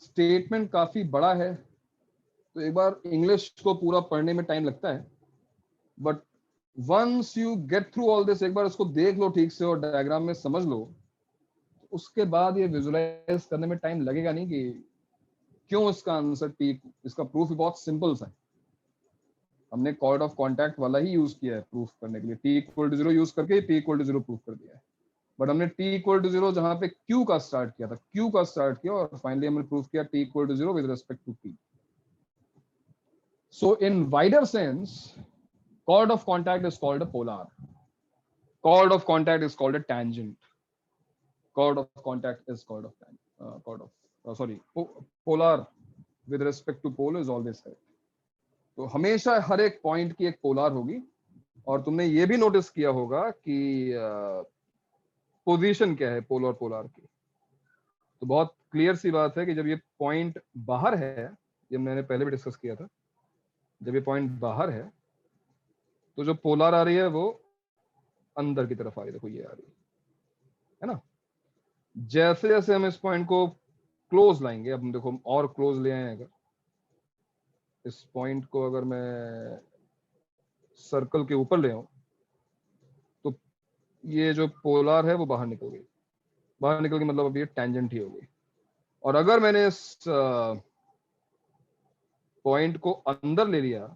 स्टेटमेंट काफी बड़ा है, तो एक बार इंग्लिश को पूरा पढ़ने में टाइम लगता है, but once you get through all this, एक बार इसको देख लो ठीक से और डायग्राम में समझ लो, उसके बाद ये विजुलाइज करने में टाइम लगेगा नहीं कि क्यों इसका आंसर टी। इसका प्रूफ भी बहुत सिंपल सा है, हमने कॉर्ड ऑफ कांटेक्ट वाला ही यूज किया है प्रूफ करने के लिए। t इक्वल टू 0 यूज करके p इक्वल टू 0 प्रूफ कर दिया है, बट हमने t इक्वल टू 0 जहां पे q का स्टार्ट किया था, q का स्टार्ट किया और फाइनली हमने प्रूफ किया t equal to 0 with respect to p। So in wider sense, chord of contact is called a polar, chord of contact is called a tangent, chord of contact is called polar with respect to pole is always correct। तो हमेशा हर एक point की एक polar होगी। और तुमने ये भी नोटिस किया होगा कि पोजीशन क्या है पोल और पोलार की। तो बहुत क्लियर सी बात है कि जब ये पॉइंट बाहर है, ये मैंने पहले भी डिस्कस किया था, जब ये पॉइंट बाहर है तो जो पोलार आ रही है वो अंदर की तरफ आ रही है, देखो ये आ रही है ना। जैसे जैसे हम इस पॉइंट को क्लोज लाएंगे, अब हम देखो और क्लोज ले आए, अगर इस पॉइंट को अगर मैं सर्कल के ऊपर ले आऊं तो ये जो पोलार है वो बाहर निकल गई, बाहर निकल गई, मतलब अब ये टेंजेंट ही हो गई। और अगर मैंने इस पॉइंट को अंदर ले लिया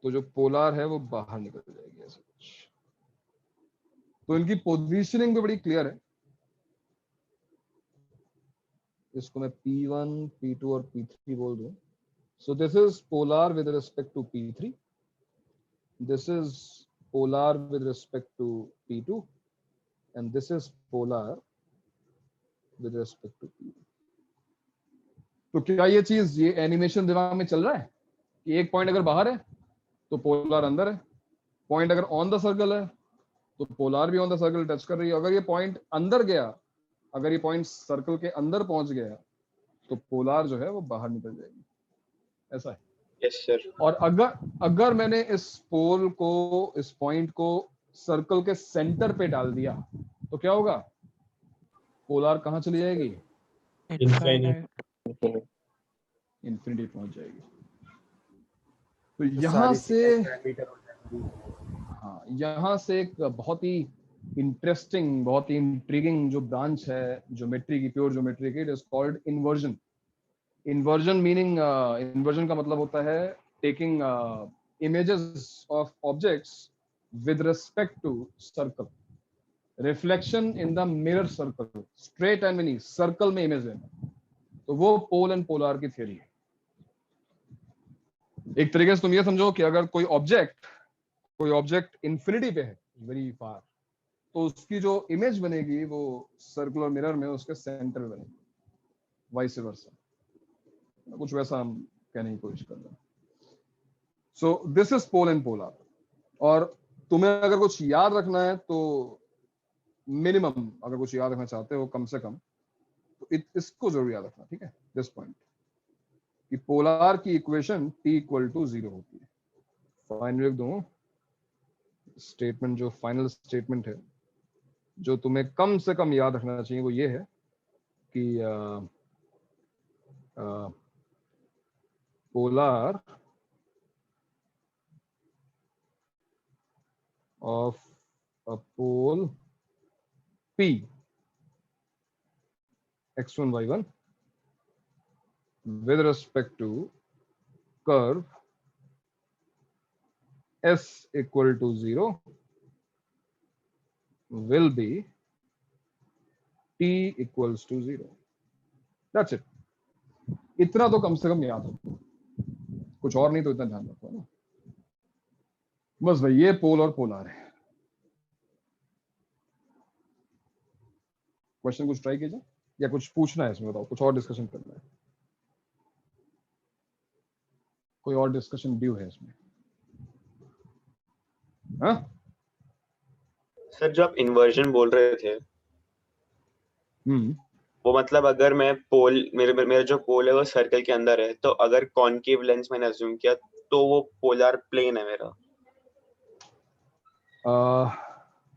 तो जो पोलार है वो बाहर निकल जाएगी ऐसे कुछ। तो इनकी पोजीशनिंग भी बड़ी क्लियर है। इसको मैं P1, P2 और P3 बोल दूं। So this is polar with respect to P3. This is polar with respect to P2, and this is polar with respect to P1. तो क्या ये चीज, ये एनिमेशन दिमाग में चल रहा है कि एक पॉइंट अगर बाहर है तो पोलार अंदर है, पॉइंट अगर ऑन द सर्कल है तो पोलार भी ऑन द सर्कल टच कर रही है। अगर ये पॉइंट अंदर गया, अगर ये पॉइंट सर्कल के अंदर पहुंच गया तो पोलार जो है वो बाहर निकल जाएगी, ऐसा है। Yes sir. और अगर मैंने इस पोल को, इस पॉइंट को सर्कल के सेंटर पे डाल दिया तो क्या होगा? पोलार कहाँ चली जाएगी? इन्फिनिटी पहुंच जाएगी। तो यहाँ से, हाँ, यहाँ से एक बहुत ही इंटरेस्टिंग, बहुत ही इंट्रिगिंग जो ब्रांच है ज्योमेट्री की, प्योर ज्योमेट्री की, it is called inversion. Inversion meaning, inversion का मतलब होता है taking images of objects with respect to circle, reflection in the mirror circle, straight and mini circle में इमेज लेना, तो वो पोल एंड पोलार की थ्योरी है। एक तरीके से तुम ये समझो कि अगर कोई ऑब्जेक्ट इंफिनिटी पे है, वेरी फार, तो उसकी जो इमेज बनेगी वो सर्कुलर मिरर में उसके सेंटर में बनेगी, वाइस वर्सा, कुछ वैसा हम कहने की कोशिश कर रहे हैं। So this is pole and polar. और तुम्हें अगर कुछ याद रखना है तो मिनिमम, अगर कुछ याद रखना चाहते हो कम से कम, तो इसको जरूर याद रखना, ठीक है, दिस पॉइंट, कि पोलार की इक्वेशन t इक्वल टू 0 होती है। फाइनल लिख दूं, स्टेटमेंट जो फाइनल स्टेटमेंट है जो तुम्हें कम से कम याद रखना चाहिए वो ये है कि polar of a pole P x1 y1 with respect to curve S equal to 0 will be T equals to 0. That's it. इतना तो कम से कम याद रखो, कुछ और नहीं तो इतना ध्यान रखो ना। बस भाई ये पोल और पोलार है। क्वेश्चन कुछ ट्राई कीजिए या कुछ पूछना है इसमें, बताओ, कुछ और डिस्कशन करना है, कोई और डिस्कशन ड्यू है इसमें? हाँ सर जो आप इन्वर्जन बोल रहे थे, वो मतलब अगर मैं पोल, मेरा जो पोल है वो सर्कल के अंदर है, तो अगर कॉनकेव लेंस मैंने अज्यूम किया तो वो पोलर प्लेन है मेरा।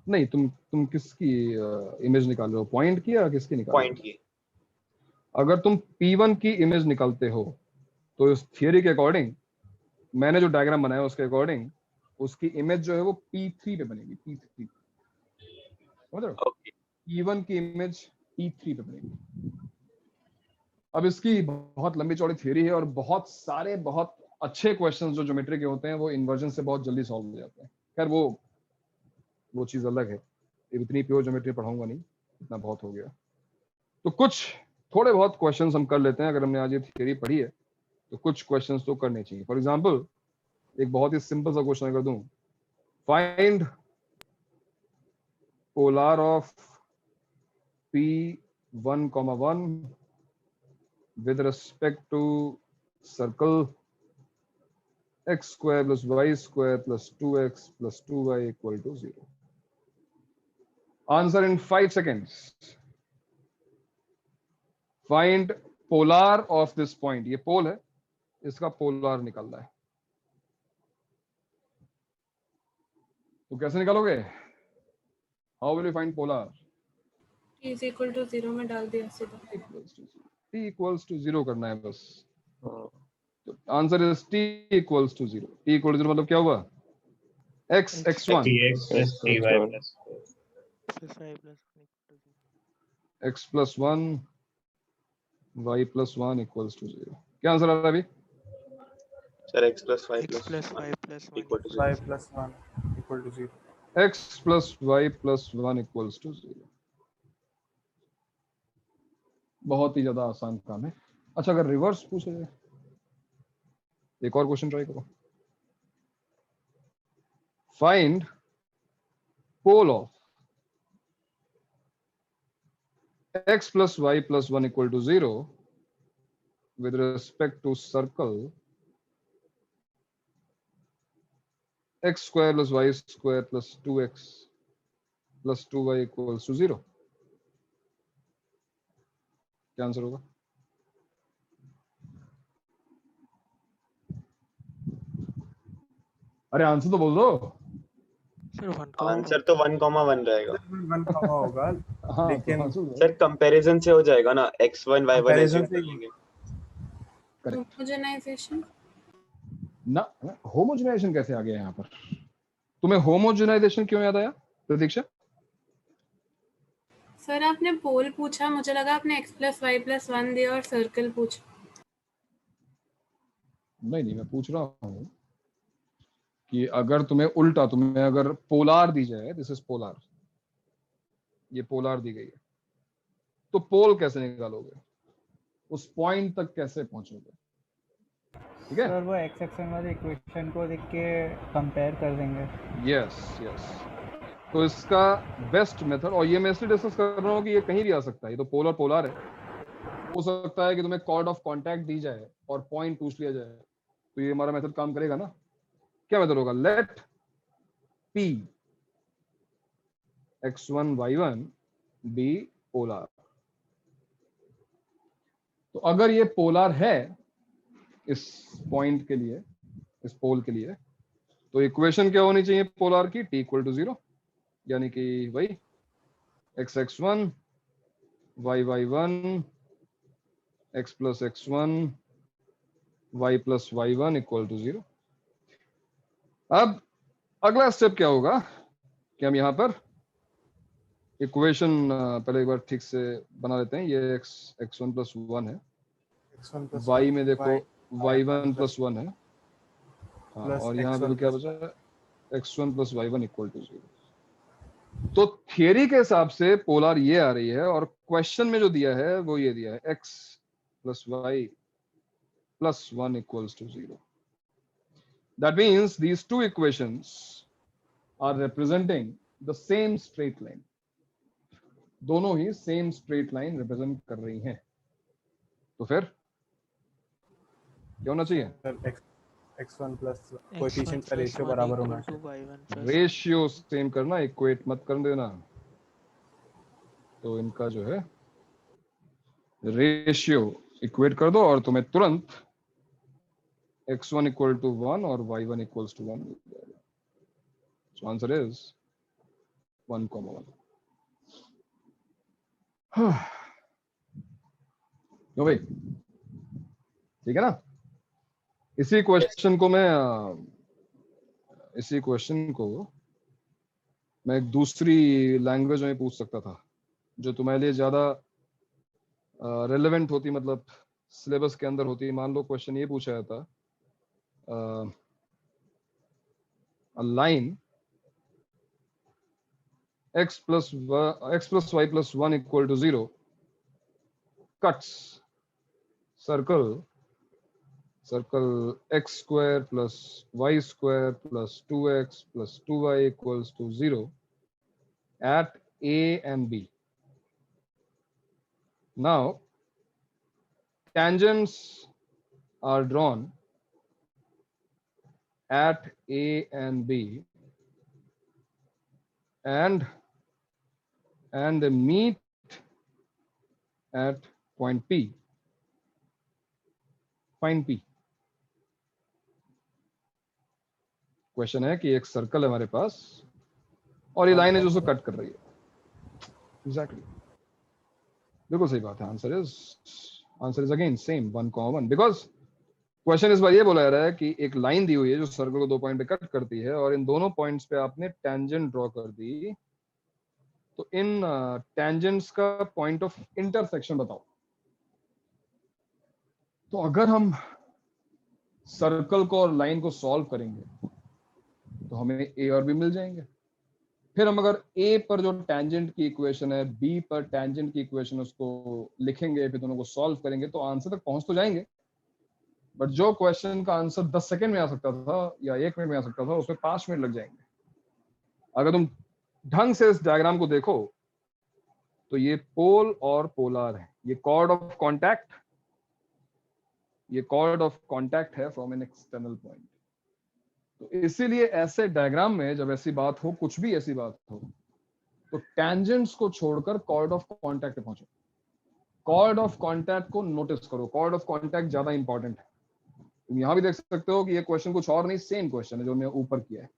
नहीं, तुम किसकी इमेज निकाल रहे हो, पॉइंट की या किसकी निकाल रहे हो? पॉइंट की। अगर तुम P1 की इमेज निकालते हो तो इस थियरी के अकॉर्डिंग, मैंने जो डायग्राम बनाया उसके अकॉर्डिंग, उसकी इमेज जो है वो P3 पे बनेगी, P3, समझ रहे हो? P1 की इमेज P3 पे बनेगी। अब इसकी बहुत लंबी चौड़ी थियरी है और बहुत सारे बहुत अच्छे क्वेश्चंस जो ज्योमेट्री के होते हैं वो इन्वर्जन से बहुत जल्दी सॉल्व हो जाते हैं। खैर वो चीज अलग है, इतनी प्योर ज्योमेट्री पढ़ाऊंगा नहीं, इतना बहुत हो गया। तो कुछ थोड़े बहुत क्वेश्चंस हम कर लेते हैं। अगर हमने आज ये थियरी पढ़ी है तो कुछ क्वेश्चंस तो करने चाहिए। फॉर एग्जांपल एक बहुत ही सिंपल सा क्वेश्चन कर दूं, find polar of P1,1 with respect to circle x square plus y square plus 2x plus 2y equal to 0. Answer in 5 seconds. Find polar of this point. ये pole है, इसका polar निकालना है। तो कैसे निकालोगे? How will you find polar? t is equal to 0 में डाल दिया सीधा। t equals to 0 करना है बस। तो answer is t equals to 0. t equal to 0 मतलब क्या हुआ? x x1 x plus 1 y plus 1 equals to 0. क्या आंसर आ रहा है अभी? Sir x plus y x plus y plus 1 equal to 0. y plus 1 equal to 0. x plus y plus 1 equals to 0. बहुत ही ज्यादा आसान काम है। अच्छा, अगर रिवर्स पूछे जाए, एक और क्वेश्चन ट्राई करो। Find pole of x plus y plus 1 equal to 0 with respect to circle x square plus y square plus 2x plus 2y equals to 0. क्या आंसर होगा? अरे आंसर तो बोल दो। आंसर तो 1,1 रहेगा। 1, होगा। हाँ, लेकिन सर कंपैरिजन से हो जाएगा ना, x1 y1 Comparison ऐसे करेंगे। होमोजेनाइजेशन ना, होमोजेनाइजेशन कैसे आ गया यहाँ पर? तुम्हें होमोजेनाइजेशन क्यों याद आया प्रतीक्षा? सर आपने पोल पूछा, मुझे लगा आपने x plus y plus 1 दिया और सर्कल पूछा। नहीं, मैं पूछ रहा हूँ कि अगर तुम्हें उल्टा, तुम्हें अगर पोलार दी जाए, दिस इज पोलार, ये पोलर दी गई है, तो पोल कैसे निकालोगे, उस पॉइंट तक कैसे पहुंचोगे? ठीक है सर वो एक्स एक्शन वाली इक्वेशन को देख के कंपेयर कर देंगे। Yes yes. तो इसका बेस्ट मेथड, और ये मैं इसलिए डिस्कस कर रहा हूँ कि ये कहीं भी आ सकता है, ये तो पोलर पोलर है, हो सकता है कि तुम्हें कॉर्ड ऑफ कांटेक्ट दी जाए और पॉइंट पूछ लिया जाए, तो ये हमारा मेथड काम करेगा ना। क्या मेथड होगा? Let P x1 y1 be polar. तो अगर ये पोलर है इस पॉइंट के लिए, इस पोल के लिए, तो इक्वेशन क्या होनी चाहिए पोलर की? t इक्वल टू 0, यानी कि वही x(x1) y(y1) x plus x1 y plus y1 equal to 0। अब अगला स्टेप क्या होगा कि हम यहाँ पर इक्वेशन पहले एक बार ठीक से बना लेते हैं। ये x1 प्लस 1 है, y में देखो y1 प्लस 1 है, हाँ, और यहाँ पे तो क्या बचा है? x1 plus y1 equal to 0। तो थियरी के हिसाब से पोलर ये आ रही है, और क्वेश्चन में जो दिया है वो ये दिया है x plus y plus 1 equals to 0। That means these two equations are representing the same straight line. दोनों ही सेम स्ट्रेट लाइन रिप्रेजेंट कर रही हैं। तो फिर क्या होना चाहिए? x1 प्लस कोएफिशिएंट का रेशियो बराबर होना चाहिए। रेशियो सेम करना, इक्वेट मत कर देना। तो इनका जो है रेशियो इक्वेट कर दो और तुम्हें तुरंत x1 इक्वल टू 1 और y1 इक्वल्स टू 1 मिल जाएगा। So answer is 1,1। लो भाई, ठीक है ना? इसी क्वेश्चन को मैं एक दूसरी लैंग्वेज में पूछ सकता था जो तुम्हारे लिए ज्यादा रेलेवेंट होती, मतलब सिलेबस के अंदर होती। मान लो क्वेश्चन ये पूछा जाता, a line x plus y plus 1 equal to 0 cuts circle x square plus y square plus 2x plus 2y equals to 0 at A and B. Now tangents are drawn at A and B and they meet at point P. Find P. Question है कि एक circle है हमारे पास और ये line है जो उसको कट कर रही है। एग्जैक्टली, बिल्कुल सही बात है। Answer is again same 1,1, because question इस बार ये बोला जा रहा है कि एक लाइन दी हुई है जो सर्कल को 2 पॉइंट पे कट करती है, और इन दोनों पॉइंट्स पे आपने टेंजेंट ड्रॉ कर दी। तो इन टेंजेंट्स का पॉइंट ऑफ इंटरसेक्शन बताओ। तो अगर हम सर्कल को और लाइन को सॉल्व करेंगे तो हमें ए और बी मिल जाएंगे। फिर हम अगर ए पर जो टेंजेंट की इक्वेशन है, बी पर टेंजेंट की इक्वेशन, उसको लिखेंगे, फिर दोनों को सॉल्व करेंगे तो आंसर तक पहुंच तो जाएंगे। बट जो क्वेश्चन का आंसर 10 सेकंड में आ सकता था या 1 मिनट में आ सकता था, उसमें 5 मिनट लग जाएंगे। अगर तुम ढंग से इस डायग्राम को देखो तो ये पोल और पोलर है, ये कॉर्ड ऑफ कांटेक्ट, ये कॉर्ड ऑफ कांटेक्ट है फ्रॉम एन एक्सटर्नल पॉइंट। तो इसीलिए ऐसे डायग्राम में जब ऐसी बात हो, कुछ भी ऐसी बात हो, तो टेंजेंट्स को छोड़कर कॉर्ड ऑफ कांटेक्ट पे पहुंचो। कॉर्ड ऑफ कांटेक्ट को नोटिस करो, कॉर्ड ऑफ कांटेक्ट ज्यादा इंपॉर्टेंट है। तुम यहां भी देख सकते हो कि ये क्वेश्चन कुछ और नहीं, सेम क्वेश्चन है जो मैं ऊपर किया है।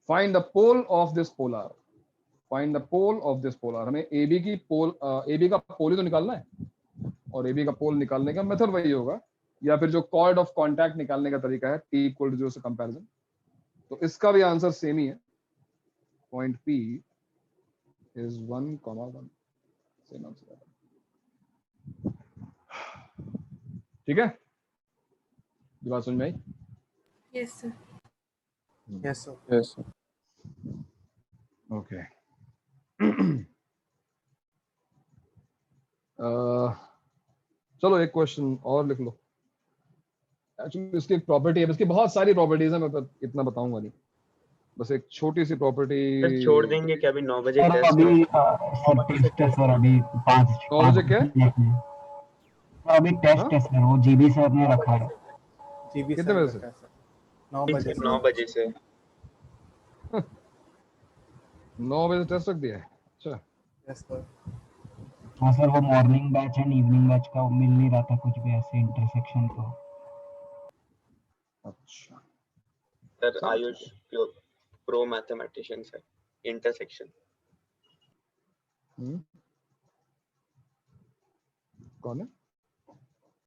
Find the pole of this polar, find the pole of this polar. हमें एबी की पोल, एबी का पोल ही तो निकालना है, और एबी का पोल निकालने का मेथड वही होगा, या फिर जो कॉर्ड ऑफ कांटेक्ट निकालने का तरीका है t इक्वल टू 0 से कंपैरिजन। तो इसका भी आंसर सेम ही है, point P is 1,1, same answer. ठीक है, ये बात समझ में आई? Yes sir. Yes sir. Okay. चलो एक क्वेश्चन और लिख लो। एक्चुअली इसकी एक प्रॉपर्टी है, इसकी बहुत सारी प्रॉपर्टीज है, मैं इतना बताऊंगा नहीं, बस एक छोटी सी प्रॉपर्टी। सर छोड़ देंगे क्या? अभी 9 बजे सर टेस्ट अभी है। सर टेस्ट है सर, अभी 9 बजे क्या? सर अभी टेस्ट है सर, वो जीबी सर ने रखा है। जीबी कितने बजे से? 9 बजे 9 बजे से। 9 बजे टेस्ट रख दिया है, अच्छा। Yes sir. हाँ सर, वो morning batch and evening batch का मिल नहीं रहा था कुछ भी ऐसे इंटरसेक्शन तो। अच्छा सर आयुष प्रो मैथमेटिशियन है, इंटरसेक्शन। कौन है?